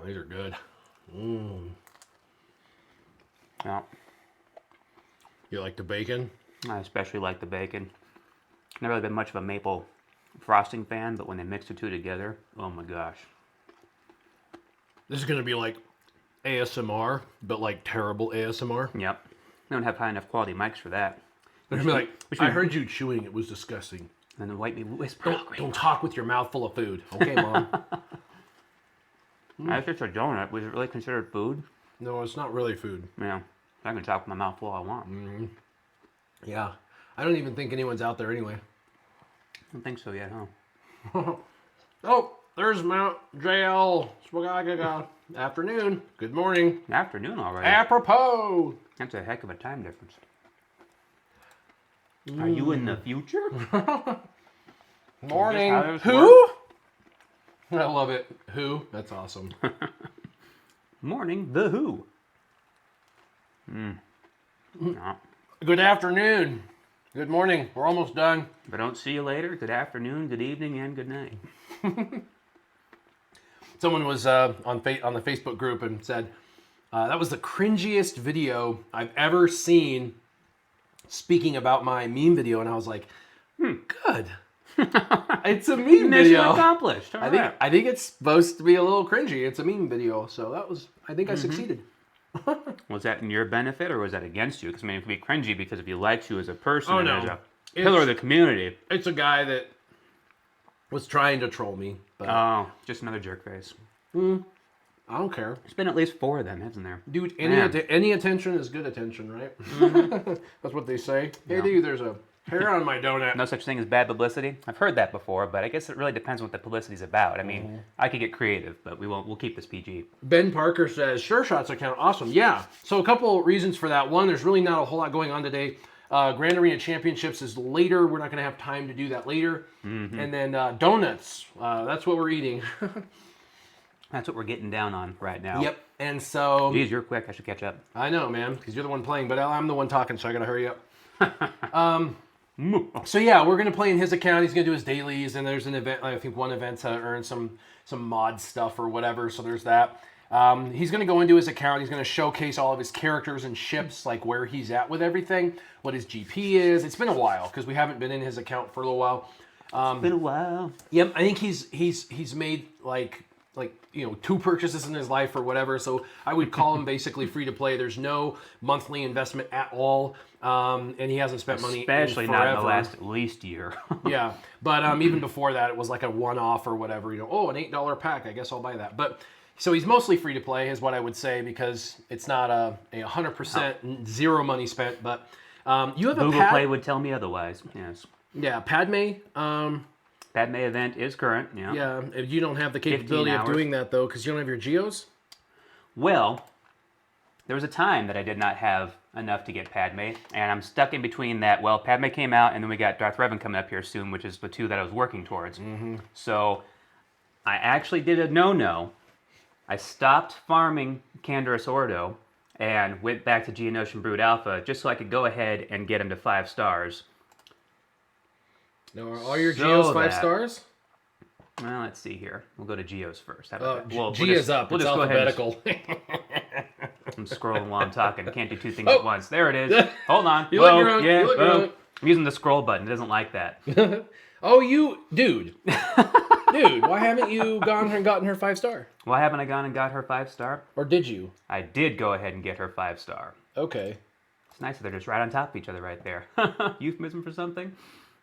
these are good. Yeah. You like the bacon? I especially like the bacon. Never really been much of a maple frosting fan, but when they mix the two together, oh my gosh. This is gonna be like ASMR, but like terrible ASMR. Yep. We don't have high enough quality mics for that. They're gonna be like, I heard you chewing. It was disgusting. And the white meat whisper. Don't talk with your mouth full of food. Okay, Mom. That's just a donut. Was it really considered food? No, it's not really food. Yeah. I can talk with my mouth full all I want. Yeah. I don't even think anyone's out there anyway. I don't think so yet, huh? Oh, there's Mount JL. Swagaga. Afternoon. Good morning. Afternoon already. Apropos. That's a heck of a time difference. Are you in the future? Morning. Who? I love it. Who? That's awesome. Morning, The Who. No. Good afternoon. Good morning. We're almost done. If I don't see you later, good afternoon, good evening, and good night. Someone was on the Facebook group and said, that was the cringiest video I've ever seen speaking about my meme video. And I was like, good. It's a meme Mission video. accomplished. All right. I think it's supposed to be a little cringy. It's a meme video. So I think I succeeded. Was that in your benefit or was that against you? Because I mean, it could be cringy because if he likes you as a person, Oh, and no. as a pillar of the community. It's a guy that was trying to troll me. But Oh, just another jerk face. I don't care. There's been at least 4 of them, hasn't there? Dude, Man. any attention is good attention, right? That's what they say. Hey, dude, there's a hair on my donut. No such thing as bad publicity. I've heard that before, but I guess it really depends on what the publicity's about. I mean, I could get creative, but we won't. We'll keep this PG. Ben Parker says, Sureshot's account, awesome. Yeah, so a couple reasons for that. One, there's really not a whole lot going on today. Grand Arena Championships is later. We're not going to have time to do that later. And then donuts. That's what we're eating. That's what we're getting down on right now. Yep. And so... Geez, you're quick. I should catch up. I know, man, because you're the one playing, but I'm the one talking, so I got to hurry up. So yeah, we're going to play in his account. He's going to do his dailies, and there's an event, I think one event to earn some mod stuff or whatever, so there's that. He's going to go into his account. He's going to showcase all of his characters and ships, like where he's at with everything, what his GP is. It's been a while, because we haven't been in his account for a little while. It's been a while. Yep, I think he's made like 2 purchases in his life or whatever, so I would call him basically free to play. There's no monthly investment at all, and he hasn't spent money Especially in not in forever. the last at least year. Yeah, but even before that, it was like a one-off or whatever. Oh, an $8 pack, I guess I'll buy that. But so he's mostly free to play, is what I would say, because it's not a 100% zero money spent. But you have Google Play would tell me otherwise. Yes. Yeah, Padme. Padme event is current. Yeah. Yeah, you don't have the capability of doing that, though, because you don't have your geos? Well, there was a time that I did not have enough to get Padme, and I'm stuck in between that. Well, Padme came out, and then we got Darth Revan coming up here soon, which is the 2 that I was working towards. So I actually did a no-no. I stopped farming Canderous Ordo and went back to Geonosian Brood Alpha just so I could go ahead and get him to 5 stars. No, are all your geos 5 stars? Well, let's see here. We'll go to Geos first. How about that? G is up. It's alphabetical. I'm scrolling while I'm talking. Can't do 2 things at once. There it is. Hold on. You look wrong. You look wrong. I'm using the scroll button. It doesn't like that. Oh, dude. Dude, why haven't you gone and gotten her 5-star? Why haven't I gone and got her 5-star? Or did you? I did go ahead and get her 5-star. Okay. It's nice that they're just right on top of each other right there. Euphemism for something?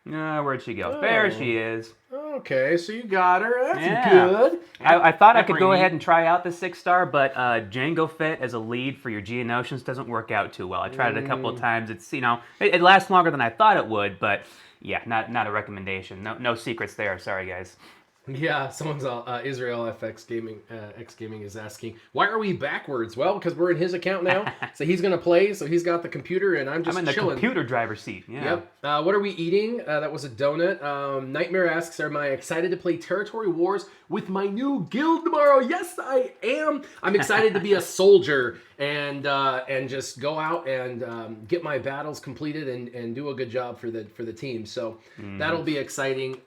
Where'd she go? There she is. Okay, so you got her. That's good. I thought I could go ahead and try out the 6-star, but Jango Fett as a lead for your Geonosians doesn't work out too well. I tried it a couple of times. It's it lasts longer than I thought it would, but yeah, not a recommendation. No secrets there. Sorry, guys. Yeah, someone's Israel FX Gaming X Gaming is asking, why are we backwards? Well, because we're in his account now, so he's gonna play. So he's got the computer, and I'm just I'm in the chilling. computer driver's seat. Yeah. Yep. What are we eating? That was a donut. Nightmare asks, am I excited to play Territory Wars with my new guild tomorrow? Yes, I am. I'm excited to be a soldier and just go out and get my battles completed and do a good job for the team. So that'll be exciting.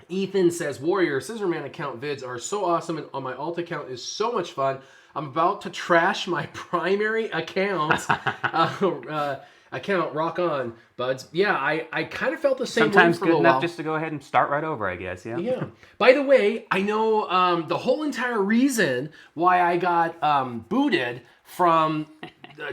Ethan says, Warrior, Scissorman account vids are so awesome, and on my alt account is so much fun. I'm about to trash my primary account. Account, rock on, buds. Yeah, I kind of felt the same way for a Sometimes good little enough while. just to go ahead and start right over, I guess. Yeah. Yeah. By the way, I know the whole entire reason why I got booted from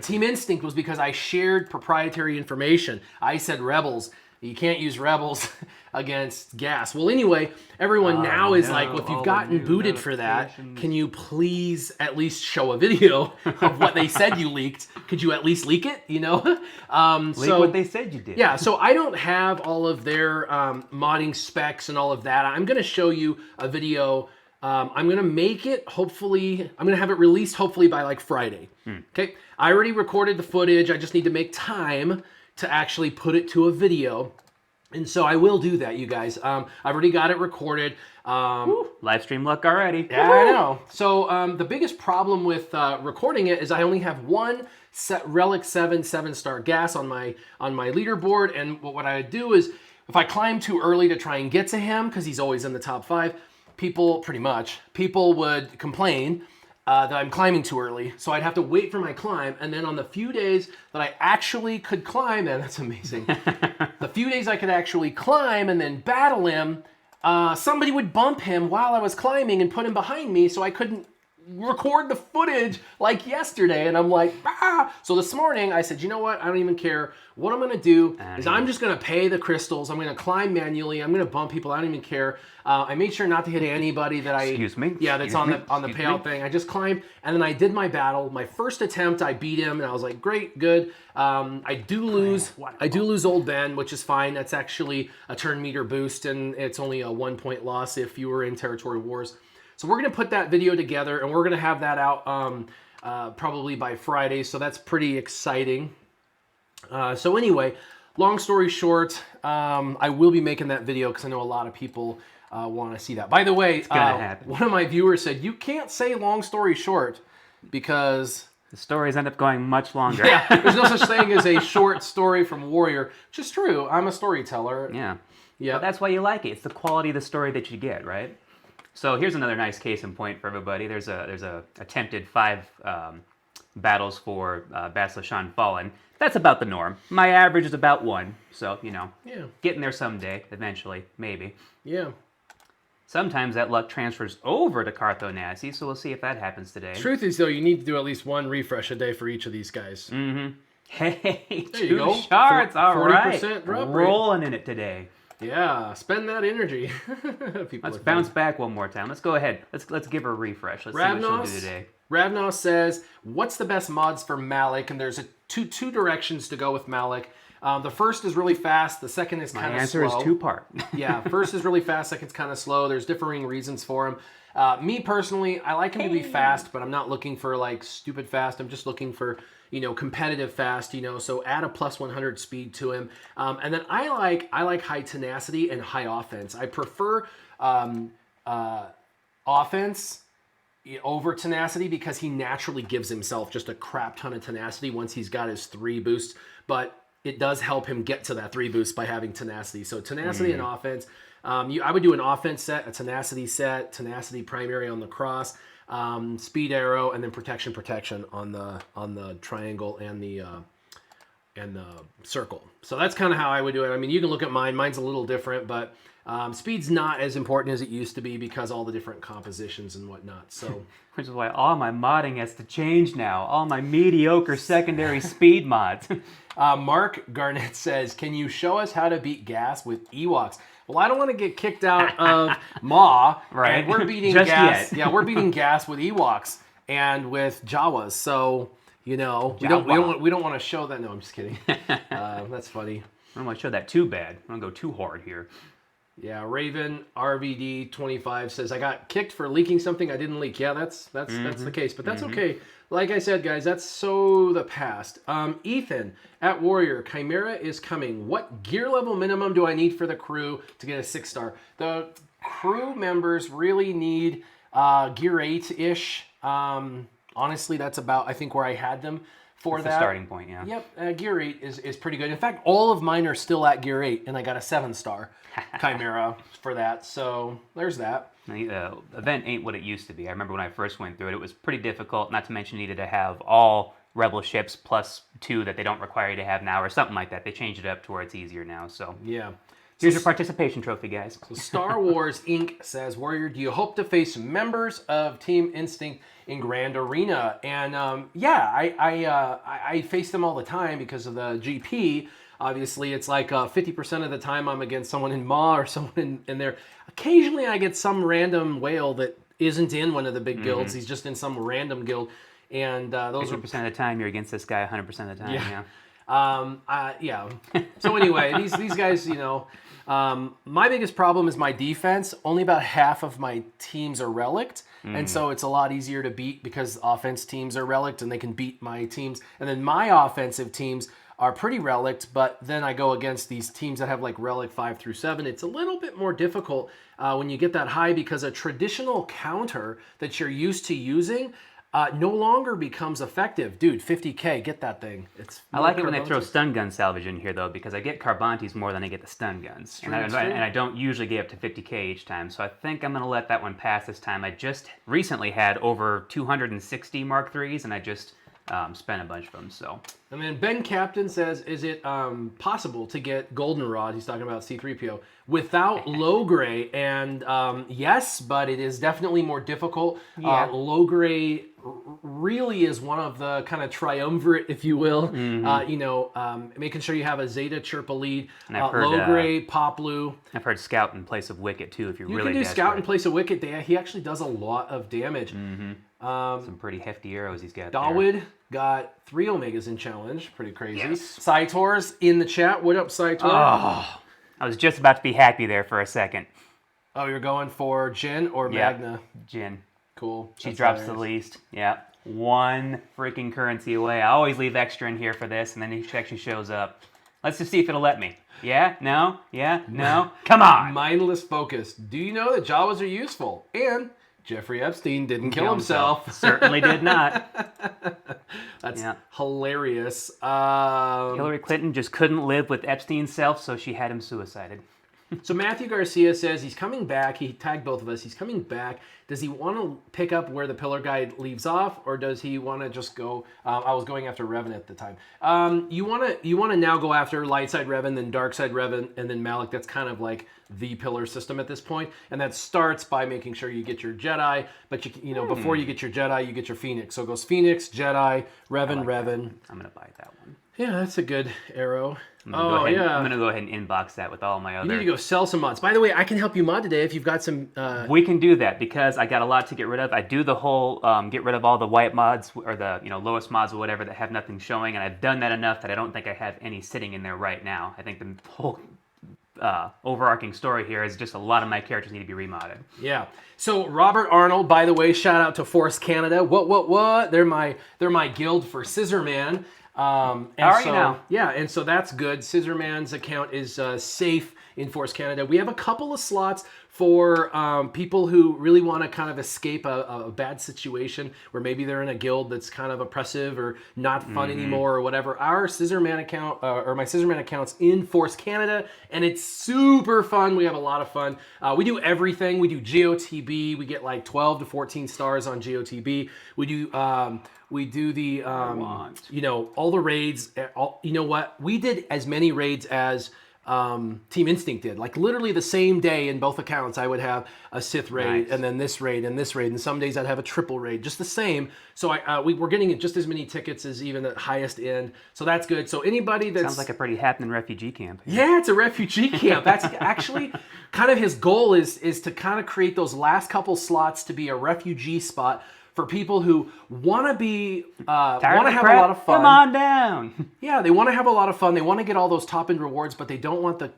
Team Instinct was because I shared proprietary information. I said Rebels. You can't use Rebels against gas. Well, anyway, everyone now is like, well, if you've gotten booted for that, can you please at least show a video of what they said you leaked? Could you at least leak it? You know? Leak what they said you did. Yeah, so I don't have all of their modding specs and all of that. I'm going to show you a video. I'm going to make it, hopefully, I'm going to have it released hopefully by like Friday. Okay, I already recorded the footage. I just need to make time to actually put it to a video. And so I will do that, you guys. I've already got it recorded. Live stream luck already. Yeah, I know. So the biggest problem with recording it is I only have one Relic 7 7-star gas on my leaderboard. And what I do is if I climb too early to try and get to him, because he's always in the top 5, people would complain that I'm climbing too early. So I'd have to wait for my climb. And then on the few days that I actually could climb, and that's amazing. The few days I could actually climb and then battle him, somebody would bump him while I was climbing and put him behind me so I couldn't record the footage like yesterday. And I'm like, ah! So this morning I said, you know what? I don't even care. What I'm going to do is I'm just going to pay the crystals. I'm going to climb manually. I'm going to bump people. I don't even care. I made sure not to hit anybody that I... Excuse me? Yeah, that's on the payout thing. I just climbed, and then I did my battle. My first attempt, I beat him, and I was like, great, good. I do lose Old Ben, which is fine. That's actually a turn meter boost, and it's only a 1-point loss if you were in Territory Wars. So we're going to put that video together, and we're going to have that out probably by Friday, so that's pretty exciting. So anyway, long story short, I will be making that video because I know a lot of people want to see that. By the way, one of my viewers said, you can't say long story short because... The stories end up going much longer. Yeah, there's no such thing as a short story from Warrior, which is true. I'm a storyteller. Yeah. Yeah. But that's why you like it. It's the quality of the story that you get, right? So here's another nice case in point for everybody. There's a attempted 5 battles for Basilishan Fallen. That's about the norm. My average is about 1. So, you know, getting there someday, eventually, maybe. Yeah. Sometimes that luck transfers over to Carthonasi, so we'll see if that happens today. Truth is, though, you need to do at least 1 refresh a day for each of these guys. Mm-hmm. Hey, there you go. shards, all right. 40% drop rate. Rolling in it today. Yeah, spend that energy. Let's bounce back one more time. Let's go ahead. Let's give her a refresh. Let's see what she'll do today. Ravnos says, what's the best mods for Malik? And there's two directions to go with Malik. The first is really fast. The second is kind of slow. My answer is 2-part. Yeah, first is really fast. Second's kind of slow. There's differing reasons for him. Me personally, I like him to be fast, but I'm not looking for like stupid fast. I'm just looking for, you know, competitive fast, you know, so add a plus 100 speed to him. And then I like high tenacity and high offense. I prefer offense over tenacity because he naturally gives himself just a crap ton of tenacity once he's got his 3 boosts, but it does help him get to that 3 boosts by having tenacity. So tenacity and offense. I would do an offense set, a tenacity primary on the cross, speed arrow, and then protection on the triangle and the circle. So that's kind of how I would do it. I mean, you can look at mine. Mine's a little different, but speed's not as important as it used to be because all the different compositions and whatnot. So, which is why all my modding has to change now. All my mediocre secondary speed mods. Mark Garnett says, "Can you show us how to beat gas with Ewoks?" Well, I don't want to get kicked out of Maw. Right. And we're beating Just gas. yet. Yeah, we're beating gas with Ewoks and with Jawas. So, you know, we don't want to show that. No, I'm just kidding. That's funny. I don't want to show that too bad. I don't go too hard here. Yeah, Raven RVD 25 says, I got kicked for leaking something I didn't leak. Yeah, that's the case, but that's okay. Like I said, guys, that's so the past. Ethan at Warrior, Chimera is coming. What gear level minimum do I need for the crew to get a 6-star? The crew members really need gear 8-ish. Honestly, that's about, I think, where I had them for That's that. the starting point, yeah. Yep, Gear 8 is pretty good. In fact, all of mine are still at Gear 8, and I got a 7-star Chimera for that. So there's that. The event ain't what it used to be. I remember when I first went through it, it was pretty difficult, not to mention you needed to have all Rebel ships plus 2 that they don't require you to have now, or something like that. They changed it up to where it's easier now, so... Yeah. Here's your participation trophy, guys. So Star Wars Inc. says, Warrior, do you hope to face members of Team Instinct in Grand Arena? And I face them all the time because of the GP. Obviously, it's like 50% of the time I'm against someone in Maw or someone in there. Occasionally, I get some random whale that isn't in one of the big guilds. He's just in some random guild. And those 50% of the time, you're against this guy 100% of the time, yeah. So anyway, these guys, my biggest problem is my defense. Only about half of my teams are relict, and so it's a lot easier to beat because offense teams are relict and they can beat my teams. And then my offensive teams are pretty relict, but then I go against these teams that have like relic 5 through 7. It's a little bit more difficult when you get that high because a traditional counter that you're used to using no longer becomes effective. Dude, 50k, get that thing. I like it when they throw stun gun salvage in here, though, because I get Carbantes more than I get the stun guns. And I don't usually get up to 50k each time, so I think I'm going to let that one pass this time. I just recently had over 260 Mark IIIs, and I just spent a bunch of them, so... And then Ben Captain says, is it possible to get Goldenrod, he's talking about C-3PO, without low gray? And yes, but it is definitely more difficult. Yeah. Low gray really is one of the kind of triumvirate, if you will. Making sure you have a Zeta Chirpa lead, low gray, pop blue. I've heard Scout in place of Wicket, too, if you're really You can do desperate. Scout in place of Wicket. He actually does a lot of damage. Some pretty hefty arrows he's got Dawood there. got 3 Omegas in challenge. Pretty crazy. Yes. Saitor's in the chat. What up, Saitor? Oh, I was just about to be happy there for a second. Oh, you're going for Jin or Magna? Jin. Cool. She That's drops hilarious. the least. Yeah. 1 freaking currency away. I always leave extra in here for this, and then he actually shows up. Let's just see if it'll let me. Yeah? No? Yeah? No? Come on! Mindless focus. Do you know that Jawas are useful? And Jeffrey Epstein didn't kill himself. Certainly did not. That's hilarious. Hillary Clinton just couldn't live with Epstein's self, so she had him suicided. So Matthew Garcia says he's coming back. He tagged both of us. He's coming back. Does he want to pick up where the Pillar Guide leaves off, or does he want to just go? I was going after Revan at the time. You want to now go after Light Side Revan, then Dark Side Revan, and then Malik. That's kind of like the pillar system at this point, and that starts by making sure you get your Jedi. But before you get your Jedi, you get your Phoenix. So it goes Phoenix, Jedi, Revan, Revan. I'm gonna buy that one. Yeah, that's a good arrow. I'm gonna go ahead and inbox that with all my other... You need to go sell some mods. By the way, I can help you mod today if you've got some... We can do that because I got a lot to get rid of. I do the whole get rid of all the white mods or the lowest mods or whatever that have nothing showing, and I've done that enough that I don't think I have any sitting in there right now. I think the whole overarching story here is just a lot of my characters need to be remodded. Yeah. So Robert Arnold, by the way, shout out to Force Canada. What? They're my guild for Scissorman. How are you now? Yeah, and so that's good. Scissorman's account is safe in Force Canada. We have a couple of slots for people who really want to kind of escape a bad situation where maybe they're in a guild that's kind of oppressive or not fun anymore or whatever. Our Scissorman account, or my Scissorman account's in Force Canada, and it's super fun. We have a lot of fun. We do everything. We do GOTB. We get like 12 to 14 stars on GOTB. We do the, all the raids. You know what? We did as many raids as Team Instinct did. Like literally the same day in both accounts, I would have a Sith raid, and then this raid, and this raid, and some days I'd have a triple raid, just the same. So we're getting just as many tickets as even the highest end. So that's good. So anybody that's... Sounds like a pretty happening refugee camp. Yeah, it's a refugee camp. That's actually kind of his goal is to kind of create those last couple slots to be a refugee spot for people who want to be, want to have a lot of fun. Come on down. Yeah, they want to have a lot of fun. They want to get all those top end rewards, but they don't want the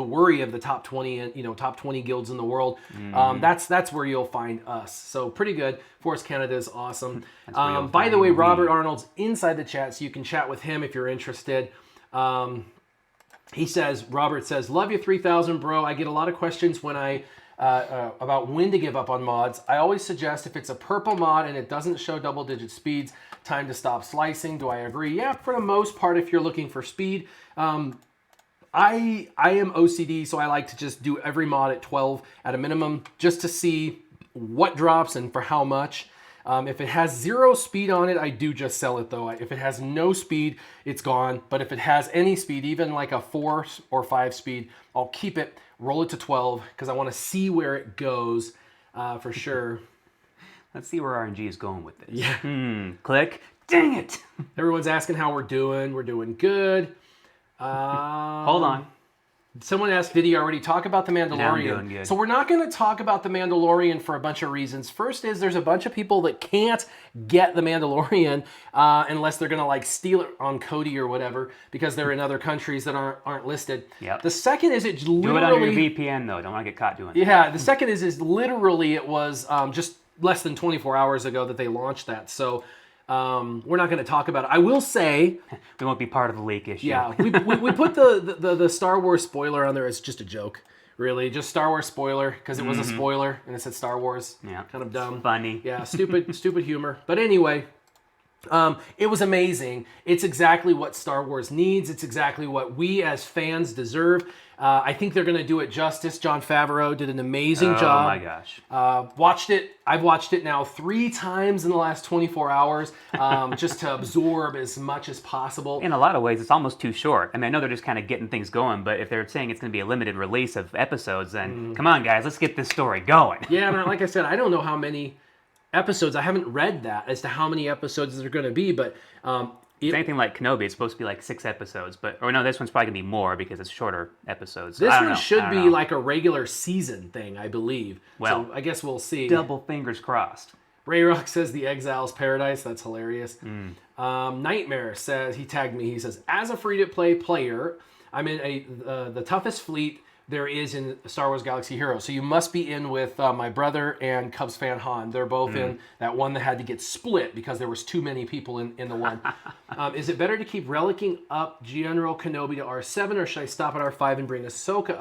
worry of the top 20 and top 20 guilds in the world. That's where you'll find us. So pretty good. Force Canada is awesome. By the way, Robert Arnold's inside the chat, so you can chat with him if you're interested. Robert says, love you 3000, bro. I get a lot of questions when I about when to give up on mods. I always suggest if it's a purple mod and it doesn't show double-digit speeds, time to stop slicing. Do I agree? Yeah, for the most part, if you're looking for speed. I am OCD, so I like to just do every mod at 12 at a minimum just to see what drops and for how much. If it has 0 speed on it, I do just sell it though. If it has no speed, it's gone. But if it has any speed, even like a 4 or 5 speed, I'll keep it, roll it to 12 because I want to see where it goes for sure. Let's see where RNG is going with this. Yeah. Click. Dang it. Everyone's asking how we're doing. We're doing good. Hold on. Someone asked, did he already talk about The Mandalorian? I'm doing good. So we're not going to talk about The Mandalorian for a bunch of reasons. First is there's a bunch of people that can't get The Mandalorian unless they're going to like steal it on Cody or whatever because they're in other countries that aren't listed. Yep. The second is it's literally... Do it under your VPN though. Don't want to get caught doing that. Yeah, the second is literally it was just less than 24 hours ago that they launched that. So... we're not going to talk about it. I will say... We won't be part of the leak issue. Yeah, we put the Star Wars spoiler on there as just a joke, really. Just Star Wars spoiler, because it was a spoiler, and it said Star Wars. Yeah. Kind of dumb. Funny. Yeah, stupid humor. But anyway, it was amazing. It's exactly what Star Wars needs. It's exactly what we as fans deserve. I think they're going to do it justice. Jon Favreau did an amazing job. Oh my gosh. Watched it. I've watched it now 3 times in the last 24 hours just to absorb as much as possible. In a lot of ways, it's almost too short. I mean, I know they're just kind of getting things going, but if they're saying it's going to be a limited release of episodes, then come on, guys, let's get this story going. Yeah, and like I said, I don't know how many episodes. I haven't read that as to how many episodes there are going to be, but... It's anything like Kenobi, it's supposed to be like 6 episodes, or no, this one's probably going to be more because it's shorter episodes. This one should be like a regular season thing, I believe. Well, so I guess we'll see. Double fingers crossed. Ray Rock says the Exiles Paradise. That's hilarious. Nightmare says, he tagged me, he says, as a free-to-play player, I'm in the toughest fleet there is in Star Wars Galaxy Heroes. So you must be in with my brother and Cubs fan Han. They're both in that one that had to get split because there was too many people in the one. Is it better to keep relicking up General Kenobi to R7 or should I stop at R5 and bring Ahsoka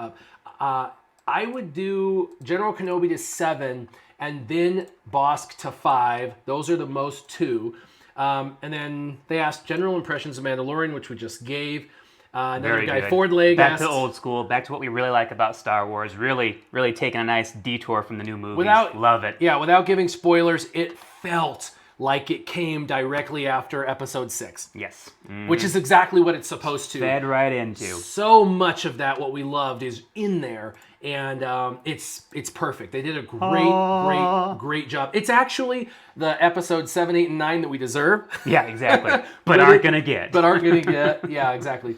up? I would do General Kenobi to 7 and then Bosk to 5. Those are the most 2. And then they asked general impressions of Mandalorian, which we just gave. Another guy, good. Ford Leg, back asked, to old school, back to what we really like about Star Wars. Really taking a nice detour from the new movies. Love it. Yeah, without giving spoilers, it felt like it came directly after Episode 6. Yes. Which is exactly what it's supposed to. Fed right into. So much of that, what we loved, is in there, and it's perfect. They did a great job. It's actually the Episode 7, 8, and 9 that we deserve. Yeah, exactly. But aren't going to get. But aren't going to get. Yeah, exactly.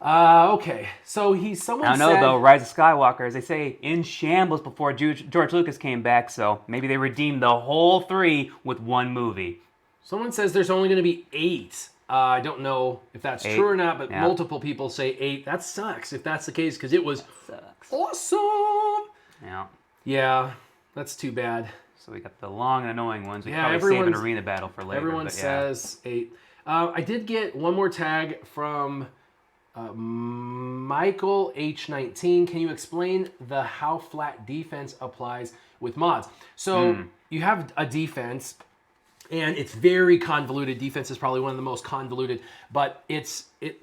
Okay, so someone I don't know said, though, Rise of Skywalker, as they say, in shambles before George Lucas came back, so maybe they redeemed the whole 3 with one movie. Someone says there's only going to be 8. I don't know if that's 8. true or not, but Yeah. multiple people say 8. That sucks if that's the case, because it was awesome. Yeah. Yeah, that's too bad. So we got the long and annoying ones. We Yeah, probably save an everyone's- arena battle for later. Everyone but yeah. says 8. I did get one more tag from Michael H19. Can you explain how flat defense applies with mods? So you have a defense, and it's very convoluted. Defense is probably one of the most convoluted, but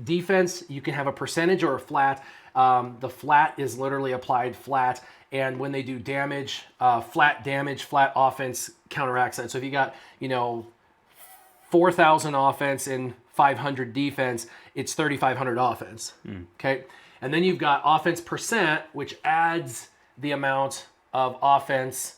defense, you can have a percentage or a flat. The flat is literally applied flat, and when they do damage, flat offense counteracts that. So if you got, 4,000 offense and 500 defense, it's 3,500 offense. Okay, and then you've got offense percent, which adds the amount of offense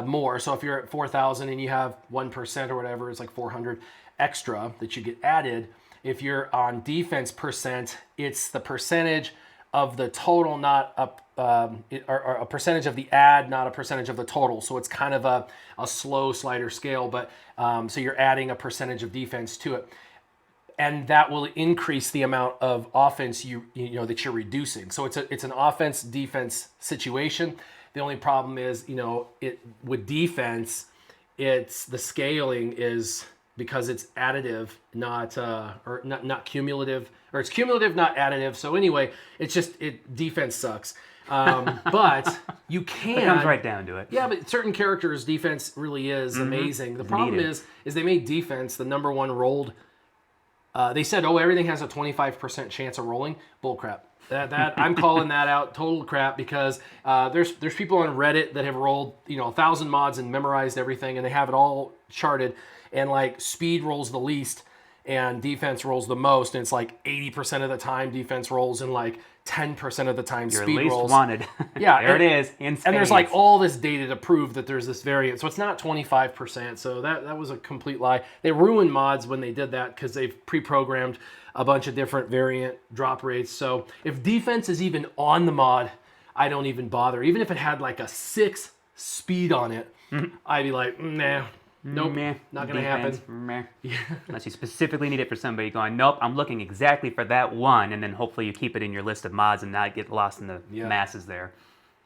more. So if you're at 4,000 and you have 1% or whatever, it's like 400 extra that you get added. If you're on defense percent, it's the percentage of the total, not or a percentage of the add, not a percentage of the total. So it's kind of a slow slider scale, but so you're adding a percentage of defense to it, and that will increase the amount of offense that you're reducing. So it's an offense defense situation. The only problem is with defense, the scaling is because it's additive, not cumulative, or it's cumulative, not additive. So anyway, defense sucks. But you can. It comes right down to it. Yeah, but certain characters' defense really is amazing. The problem is they made defense the number one rolled. They said, oh, everything has a 25% chance of rolling. Bullcrap. That I'm calling that out total crap because there's people on Reddit that have rolled 1,000 mods and memorized everything and they have it all charted, and like speed rolls the least and defense rolls the most, and it's like 80% of the time defense rolls and like 10% of the time Your speed least rolls. wanted. Yeah, there it is. In and there's like all this data to prove that there's this variant, so it's not 25%. So that was a complete lie. They ruined mods when they did that because they've pre-programmed a bunch of different variant drop rates. So if defense is even on the mod, I don't even bother. Even if it had like a 6 speed on it, I'd be like, nah, nope, not gonna happen. Unless you specifically need it for somebody going, nope, I'm looking exactly for that one, and then hopefully you keep it in your list of mods and not get lost in the masses there,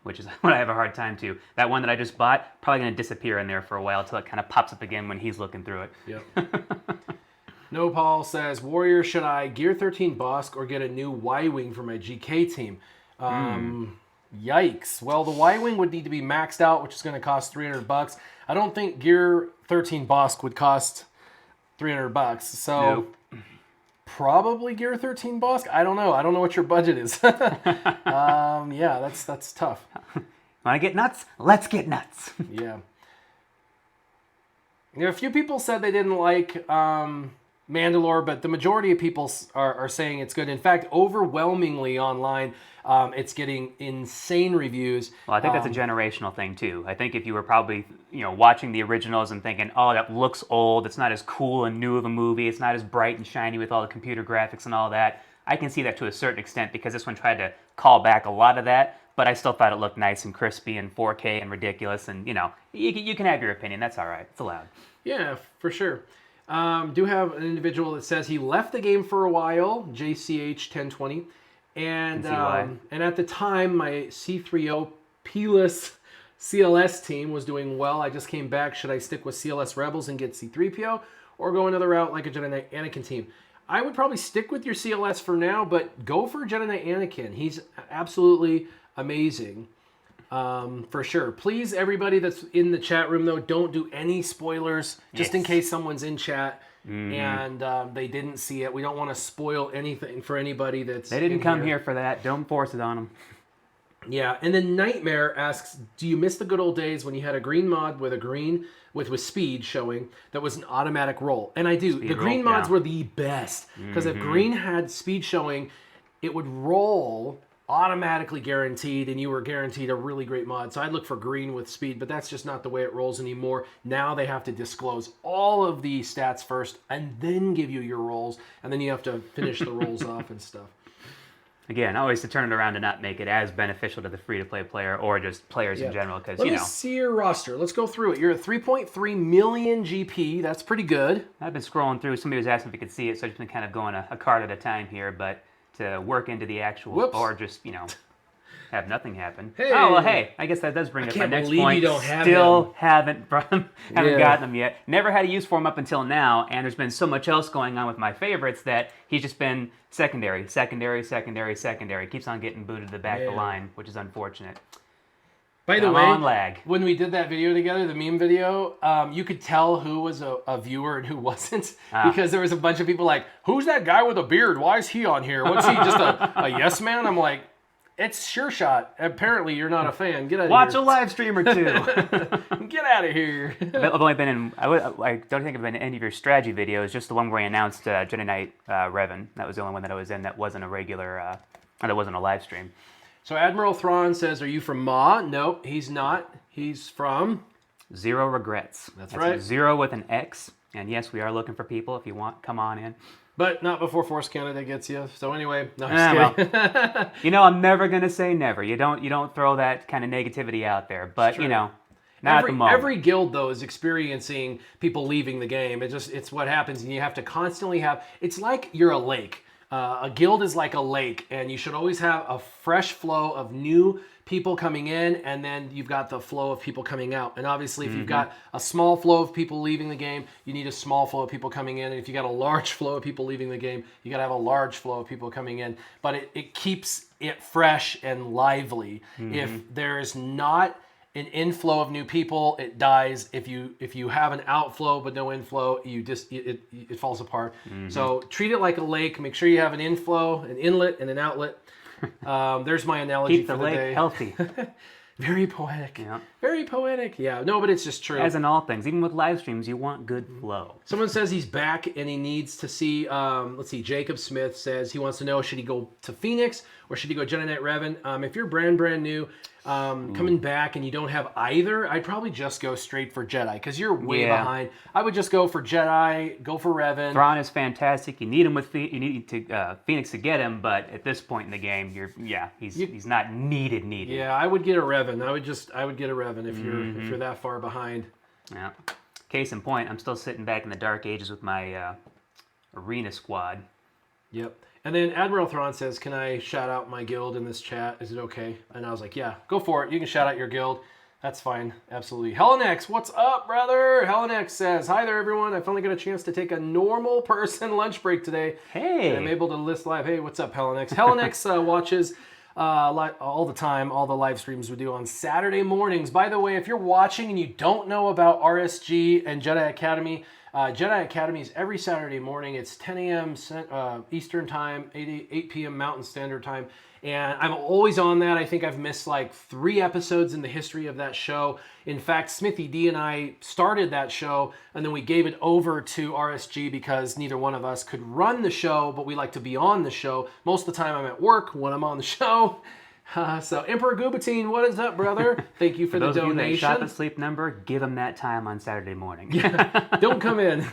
which is what I have a hard time to. That one that I just bought, probably gonna disappear in there for a while until it kind of pops up again when he's looking through it. Yep. No Paul says, Warrior, should I Gear 13 Bosk or get a new Y-Wing for my GK team? Yikes. Well, the Y-Wing would need to be maxed out, which is going to cost $300. I don't think Gear 13 Bosk would cost $300. So probably Gear 13 Bosk. I don't know. I don't know what your budget is. Yeah, that's tough. Want to get nuts? Let's get nuts. Yeah. A few people said they didn't like Mandalore, but the majority of people are saying it's good. In fact, overwhelmingly online, it's getting insane reviews. Well, I think that's a generational thing too. I think if you were probably watching the originals and thinking, oh, that looks old, it's not as cool and new of a movie, it's not as bright and shiny with all the computer graphics and all that, I can see that to a certain extent because this one tried to call back a lot of that, but I still thought it looked nice and crispy and 4K and ridiculous, and you can have your opinion. That's all right. It's allowed. Yeah, for sure. Do have an individual that says he left the game for a while, JCH 1020, and at the time my C3O P-less CLS team was doing well. I just came back. Should I stick with CLS Rebels and get C3PO, or go another route like a Jedi Knight Anakin team? I would probably stick with your CLS for now, but go for Jedi Knight Anakin. He's absolutely amazing. For sure. Please, everybody that's in the chat room, though, don't do any spoilers, just in case someone's in chat and they didn't see it. We don't want to spoil anything for anybody that's They didn't come here for that. Don't force it on them. Yeah, and then Nightmare asks, do you miss the good old days when you had a green mod with a green with speed showing that was an automatic roll? And I do. Speed the green roll, mods were the best because if green had speed showing, it would roll automatically guaranteed, and you were guaranteed a really great mod. So I'd look for green with speed, but that's just not the way it rolls anymore. Now they have to disclose all of the stats first and then give you your rolls, and then you have to finish the rolls off and stuff. Again, always to turn it around and not make it as beneficial to the free-to-play player or just players in general, because, Let me see your roster. Let's go through it. You're at 3.3 million GP. That's pretty good. I've been scrolling through. Somebody was asking if we could see it, so I've just been kind of going a card at a time here, but to work into the actual, or just, have nothing happen. Hey. Oh, well, hey, I guess that does bring up my next point. You don't have Still haven't gotten them yet. Never had a use for him up until now, and there's been so much else going on with my favorites that he's just been secondary. Keeps on getting booted to the back of the line, which is unfortunate. By the way, when we did that video together, the meme video, you could tell who was a viewer and who wasn't, because there was a bunch of people like, who's that guy with a beard? Why is he on here? What's he, just a yes man? I'm like, it's Sureshot. Apparently, you're not a fan. Get out of here. Watch a live stream or two. Get out of here. I've only been in, I don't think I've been in any of your strategy videos, just the one where I announced Jedi Knight Revan. That was the only one that I was in that wasn't a regular, that wasn't a live stream. So Admiral Thrawn says, are you from Ma? Nope, he's not. He's from... Zero Regrets. That's right. Zero with an X. And yes, we are looking for people. If you want, come on in. But not before Force Canada gets you. So anyway, no, I'm just kidding. Well, I'm never going to say never. You don't throw that kind of negativity out there. But, not at the moment. Every guild, though, is experiencing people leaving the game. It's what happens, and you have to constantly have... It's like you're a lake. A guild is like a lake, and you should always have a fresh flow of new people coming in, and then you've got the flow of people coming out. And obviously, if you've got a small flow of people leaving the game, you need a small flow of people coming in. And if you got a large flow of people leaving the game, you got to have a large flow of people coming in. But it keeps it fresh and lively. If there is not an inflow of new people, it dies. If you have an outflow but no inflow, it falls apart. So treat it like a lake. Make sure you have an inflow, an inlet, and an outlet. There's my analogy Keep for the the lake day. healthy. Very poetic. Yeah. Very poetic. Yeah. No, but it's just true. As in all things, even with live streams, you want good flow. Someone says he's back and he needs to see, let's see, Jacob Smith says he wants to know, should he go to Phoenix or should he go Jedi Knight Revan? If you're brand new, coming back and you don't have either, I'd probably just go straight for Jedi because you're way behind. I would just go for Jedi, go for Revan. Thrawn is fantastic. You need him you need to Phoenix to get him, but at this point in the game, he's not needed. Yeah, I would get a Revan. I would get a Revan if you're that far behind. Yeah. Case in point, I'm still sitting back in the dark ages with my arena squad. Yep. And then Admiral Thrawn says, can I shout out my guild in this chat? Is it okay? And I was like, yeah, go for it. You can shout out your guild. That's fine. Absolutely. Helenex, what's up, brother? Helenex says, hi there, everyone. I finally got a chance to take a normal person lunch break today. Hey. And I'm able to list live. Hey, what's up, Helenex? Helenex watches all the time, all the live streams we do on Saturday mornings. By the way, if you're watching and you don't know about RSG and Jedi Academy, Jedi Academy is every Saturday morning. It's 10 a.m. Eastern Time, 8 p.m. Mountain Standard Time. And I'm always on that. I think I've missed like 3 episodes in the history of that show. In fact, Smithy D and I started that show, and then we gave it over to RSG because neither one of us could run the show, but we like to be on the show. Most of the time I'm at work when I'm on the show. So Emperor Gubatine, what is up, brother? Thank you for the those of you that donation. shop at Sleep Number, give them that time on Saturday morning. Don't come in.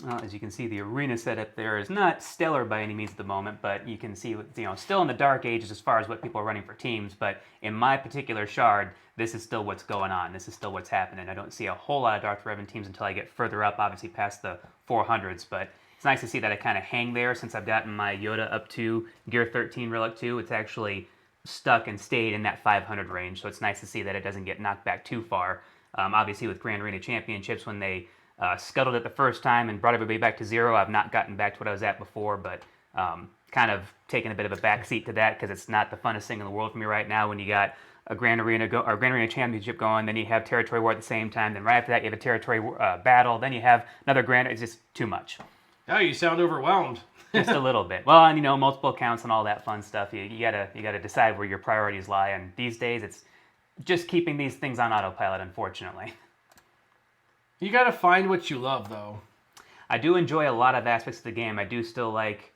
Well, as you can see, the arena setup there is not stellar by any means at the moment, but you can see, still in the dark ages as far as what people are running for teams. But in my particular shard, this is still what's going on. This is still what's happening. I don't see a whole lot of Darth Revan teams until I get further up, obviously past the 400s. But it's nice to see that I kind of hang there since I've gotten my Yoda up to Gear 13 Relic 2. It's actually stuck and stayed in that 500 range, so it's nice to see that it doesn't get knocked back too far. Obviously, with Grand Arena Championships, when they scuttled it the first time and brought everybody back to 0. I've not gotten back to what I was at before, but kind of taking a bit of a backseat to that because it's not the funnest thing in the world for me right now when you got a Grand Arena Championship going, then you have Territory War at the same time, then right after that you have a Territory battle, then you have another Grand. It's just too much. Oh, you sound overwhelmed. Just a little bit. Well, and multiple accounts and all that fun stuff. You gotta decide where your priorities lie, and these days it's just keeping these things on autopilot, unfortunately. You got to find what you love, though. I do enjoy a lot of aspects of the game. I do still like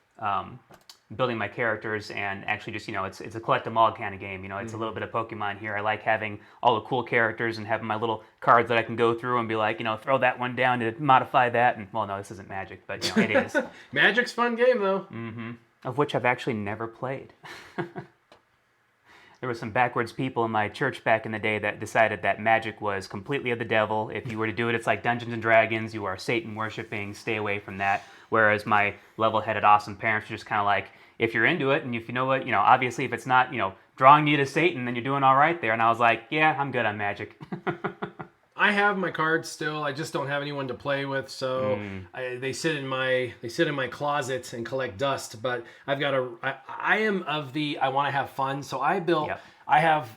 building my characters and actually just, it's a collect them all kind of game. It's a little bit of Pokemon here. I like having all the cool characters and having my little cards that I can go through and be like, throw that one down to modify that. And, well, no, this isn't Magic, but, it is. Magic's a fun game, though. Mm-hmm. Of which I've actually never played. There were some backwards people in my church back in the day that decided that Magic was completely of the devil. If you were to do it, it's like Dungeons and Dragons. You are Satan worshipping. Stay away from that. Whereas my level-headed, awesome parents are just kind of like, if you're into it, and if you know what, obviously if it's not, drawing you to Satan, then you're doing all right there. And I was like, yeah, I'm good on Magic. I have my cards still. I just don't have anyone to play with, so they sit in my closet and collect dust. But I've got I am of the I want to have fun, so I built. Yep. I have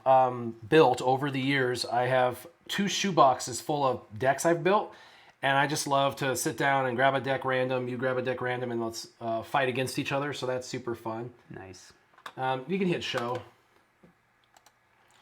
built over the years. I have 2 shoe boxes full of decks I've built, and I just love to sit down and grab a deck random. You grab a deck random, and let's fight against each other. So that's super fun. Nice. You can hit show.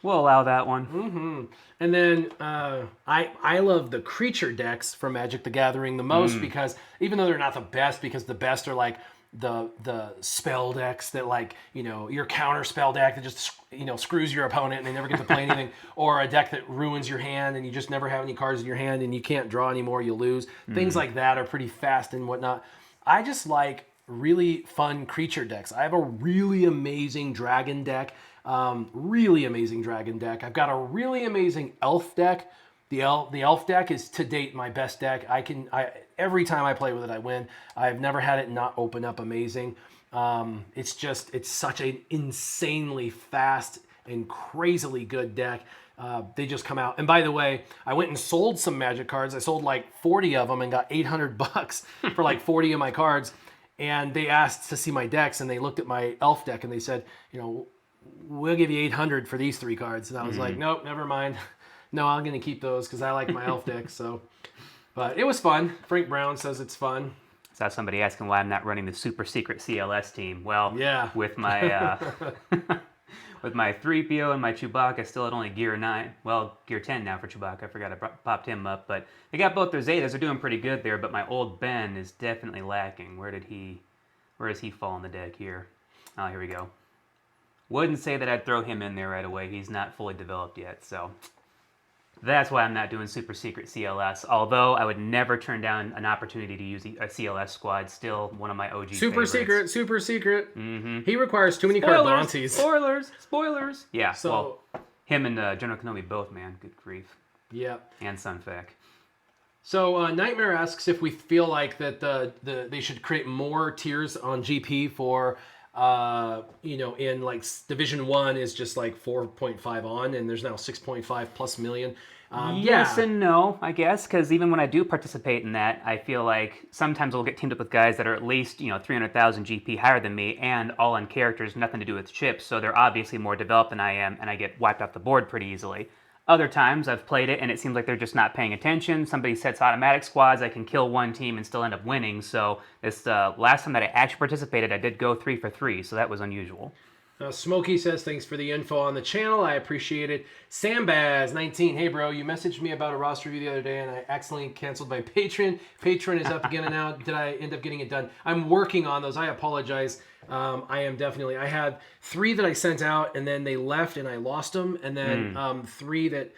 We'll allow that one. Mm-hmm. And then I love the creature decks from Magic the Gathering the most because even though they're not the best, because the best are like the spell decks that your counter spell deck that just screws your opponent and they never get to play anything, or a deck that ruins your hand and you just never have any cards in your hand and you can't draw anymore, you lose. Things like that are pretty fast and whatnot. I just like really fun creature decks. I have a really amazing dragon deck. I've got a really amazing elf deck. The elf deck is to date my best deck. Every time I play with it, I win. I've never had it not open up amazing. It's such an insanely fast and crazily good deck. They just come out. And by the way, I went and sold some Magic cards. I sold like 40 of them and got $800 for like 40 of my cards. And they asked to see my decks, and they looked at my elf deck, and they said, we'll give you 800 for these 3 cards. And I was like, nope, never mind. No, I'm going to keep those because I like my elf deck. So, but it was fun. Frank Brown says it's fun. Saw somebody asking why I'm not running the super secret CLS team. Well, yeah, with my with my 3PO and my Chewbacca still at only Gear 9. Well, Gear 10 now for Chewbacca. I forgot I popped him up. But they got both their Zetas. They're doing pretty good there. But my old Ben is definitely lacking. Where does he fall in the deck here? Oh, here we go. Wouldn't say that I'd throw him in there right away. He's not fully developed yet. So that's why I'm not doing super secret CLS. Although I would never turn down an opportunity to use a CLS squad. Still one of my OG favorites. Super secret. Mm-hmm. He requires too many card bounties. Spoilers. Yeah, So well, him and General Kenobi both, man. Good grief. Yeah. And Sunfac. So Nightmare asks if we feel like that they should create more tiers on GP for in like Division 1 is just like 4.5 on, and there's now 6.5 plus million. Yes and no, I guess, because even when I do participate in that, I feel like sometimes I'll get teamed up with guys that are at least 300,000 GP higher than me, and all on characters, nothing to do with chips, so they're obviously more developed than I am, and I get wiped off the board pretty easily. Other times I've played it and it seems like they're just not paying attention. Somebody sets automatic squads, I can kill one team and still end up winning. So this last time that I actually participated, I did go 3 for 3, so that was unusual. Smokey says, thanks for the info on the channel. I appreciate it. Sambaz19, hey bro, you messaged me about a roster review the other day and I accidentally canceled my Patreon. Patreon is up again and now. Did I end up getting it done? I'm working on those. I apologize. I had 3 that I sent out and then they left and I lost them. And then 3 that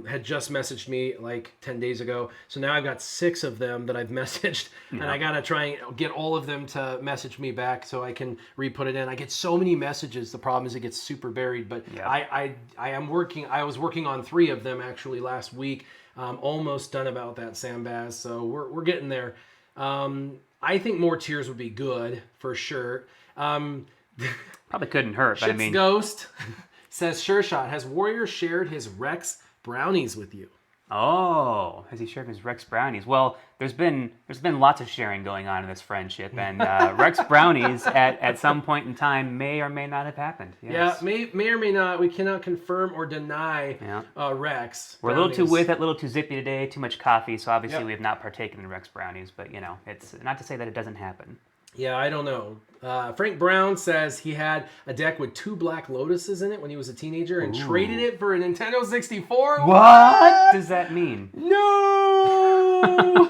had just messaged me like 10 days ago. So now I've got 6 of them that I've messaged and I got to try and get all of them to message me back so I can re-put it in. I get so many messages. The problem is it gets super buried, but I was working on 3 of them actually last week. Almost done about that, Sambaz. So we're getting there. I think more tiers would be good for sure. Probably couldn't hurt, but I mean, Ghost says, Sureshot, has Warrior shared his Rex brownies with you? Oh, has he shared his Rex brownies? Well, there's been lots of sharing going on in this friendship, and Rex brownies at some point in time may or may not have happened. Yes. Yeah, may or may not. We cannot confirm or deny Rex. We're brownies. A little too zippy today. Too much coffee, so obviously we have not partaken in Rex brownies. But it's not to say that it doesn't happen. Yeah, I don't know. Frank Brown says he had a deck with 2 Black Lotuses in it when he was a teenager and traded it for a Nintendo 64. What does that mean? No!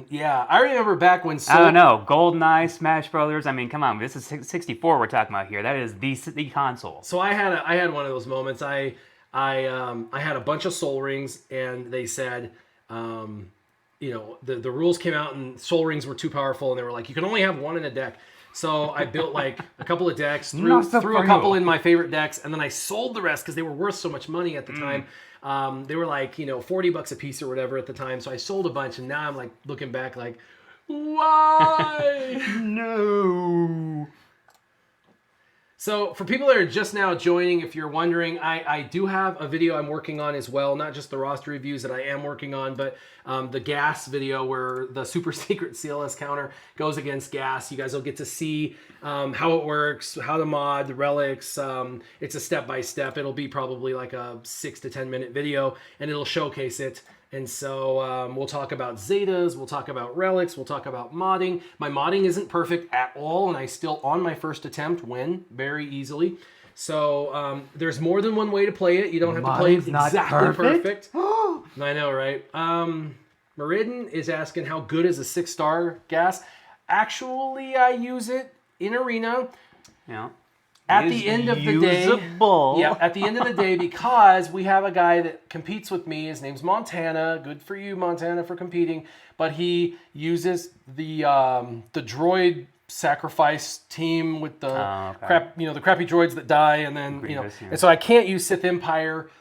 Yeah, I remember back when... I don't know. GoldenEye, Smash Brothers. I mean, come on. This is 64 we're talking about here. That is the console. So I had one of those moments. I had a bunch of Soul Rings, and they said... the rules came out and Soul Rings were too powerful and they were like, you can only have 1 in a deck. So I built like a couple of decks, threw a couple in my favorite decks, and then I sold the rest because they were worth so much money at the time. They were like, $40 a piece or whatever at the time. So I sold a bunch, and now I'm like looking back like, why? No. So for people that are just now joining, if you're wondering, I do have a video I'm working on as well, not just the roster reviews that I am working on, but the gas video where the super secret CLS counter goes against gas. You guys will get to see how it works, how to mod the relics. It's a step-by-step. It'll be probably like a 6 to 10 minute video, and it'll showcase it. And so we'll talk about Zetas, we'll talk about relics, we'll talk about modding. My modding isn't perfect at all, and I still, on my first attempt, win very easily. So there's more than one way to play it. You don't have to play it exactly perfect. I know, right? Meriden is asking, how good is a 6-star gas? Actually, I use it in Arena. Yeah. At the end of the day, at the end of the day, because we have a guy that competes with me. His name's Montana. Good for you, Montana, for competing. But he uses the droid sacrifice team with the crap, the crappy droids that die, and then and so I can't use Sith Empire.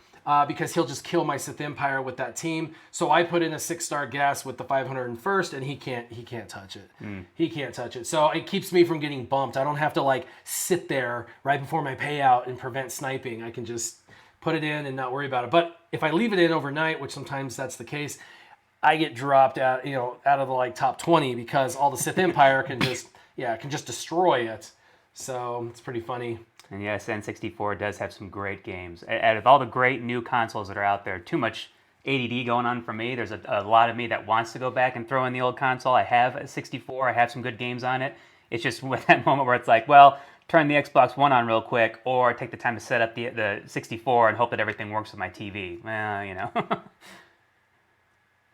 because he'll just kill my Sith Empire with that team. So I put in a 6-star gas with the 501st, and he can't touch it. He can't touch it. So it keeps me from getting bumped. I don't have to like sit there right before my payout and prevent sniping. I can just put it in and not worry about it. But if I leave it in overnight, which sometimes that's the case, I get dropped out of the like top 20 because all the Sith Empire can just destroy it. So it's pretty funny. And yes, N64 does have some great games. Out of all the great new consoles that are out there, too much ADD going on for me. There's a lot of me that wants to go back and throw in the old console. I have a 64. I have some good games on it. It's just with that moment where it's like, well, turn the Xbox One on real quick, or take the time to set up the 64 and hope that everything works with my TV. Well,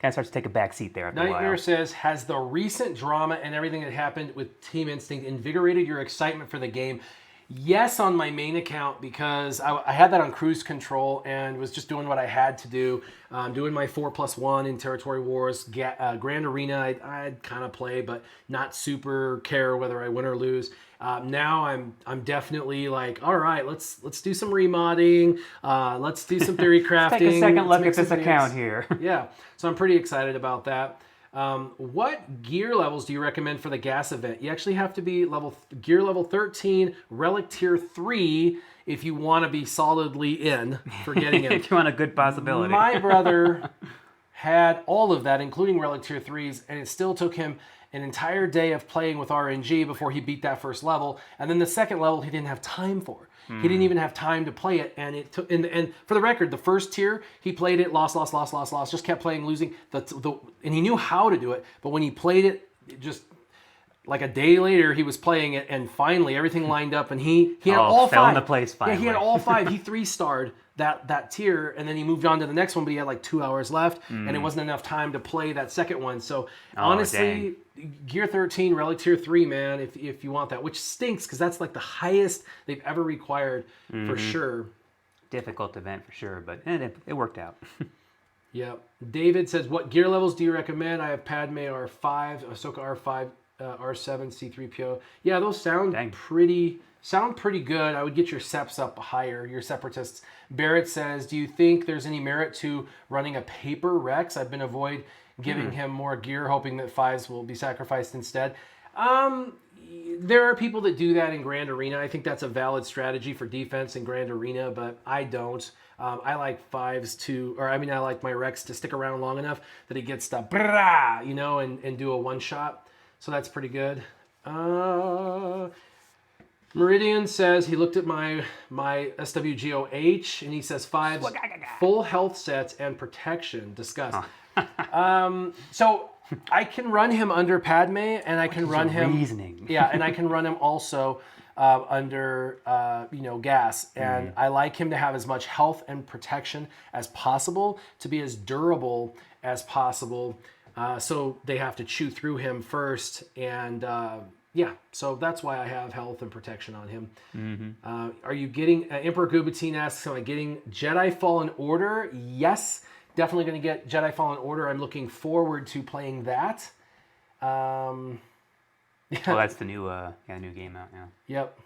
kind of starts to take a back seat there after a while. Nightmare says, has the recent drama and everything that happened with Team Instinct invigorated your excitement for the game? Yes, on my main account, because I had that on cruise control and was just doing what I had to do. Doing my 4+1 in Territory Wars. Grand Arena, I'd kind of play, but not super care whether I win or lose. Now I'm definitely like, all right, let's do some remodding. Let's do some theory crafting. Take a second look at this account here. Yeah, so I'm pretty excited about that. What gear levels do you recommend for the gas event? You actually have to be gear level 13, relic tier 3 if you want to be solidly in for getting it. If you want a good possibility. My brother had all of that, including relic tier 3s, and it still took him an entire day of playing with RNG before he beat that first level. And then the second level he didn't have time for. He didn't even have time to play it, and it took. And for the record, the first tier he played it, lost, just kept playing, losing. And he knew how to do it, but when he played it, just like a day later, he was playing it, and finally everything lined up, and he had all fell five. into place finally. Yeah, he had all 5. He 3-starred that tier, and then he moved on to the next one, but he had like 2 hours left, and it wasn't enough time to play that second one. So honestly, Gear 13, Relic Tier 3, man, if you want that, which stinks because that's like the highest they've ever required for sure. Difficult event for sure, but it worked out. Yep. David says, what gear levels do you recommend? I have Padme R5, Ahsoka R5, R7, C3PO. Yeah, those sound pretty good. I would get your Seps up higher, your Separatists. Barrett says, do you think there's any merit to running a paper Rex? I've been avoid giving him more gear, hoping that 5s will be sacrificed instead. There are people that do that in Grand Arena. I think that's a valid strategy for defense in Grand Arena, but I don't. I like 5s I like my Rex to stick around long enough that he gets to and do a one-shot. So that's pretty good. Meridian says he looked at my SWGOH and he says 5s, full health sets and protection. Discuss. So I can run him under Padme, and I can run him. Reasoning. Yeah, and I can run him also under gas, and I like him to have as much health and protection as possible to be as durable as possible. So they have to chew through him first, and so that's why I have health and protection on him. Are you getting? Emperor Gubatine asks, am I getting Jedi Fallen Order? Yes. Definitely going to get Jedi Fallen Order. I'm looking forward to playing that. Oh, that's the new new game out now. Yep.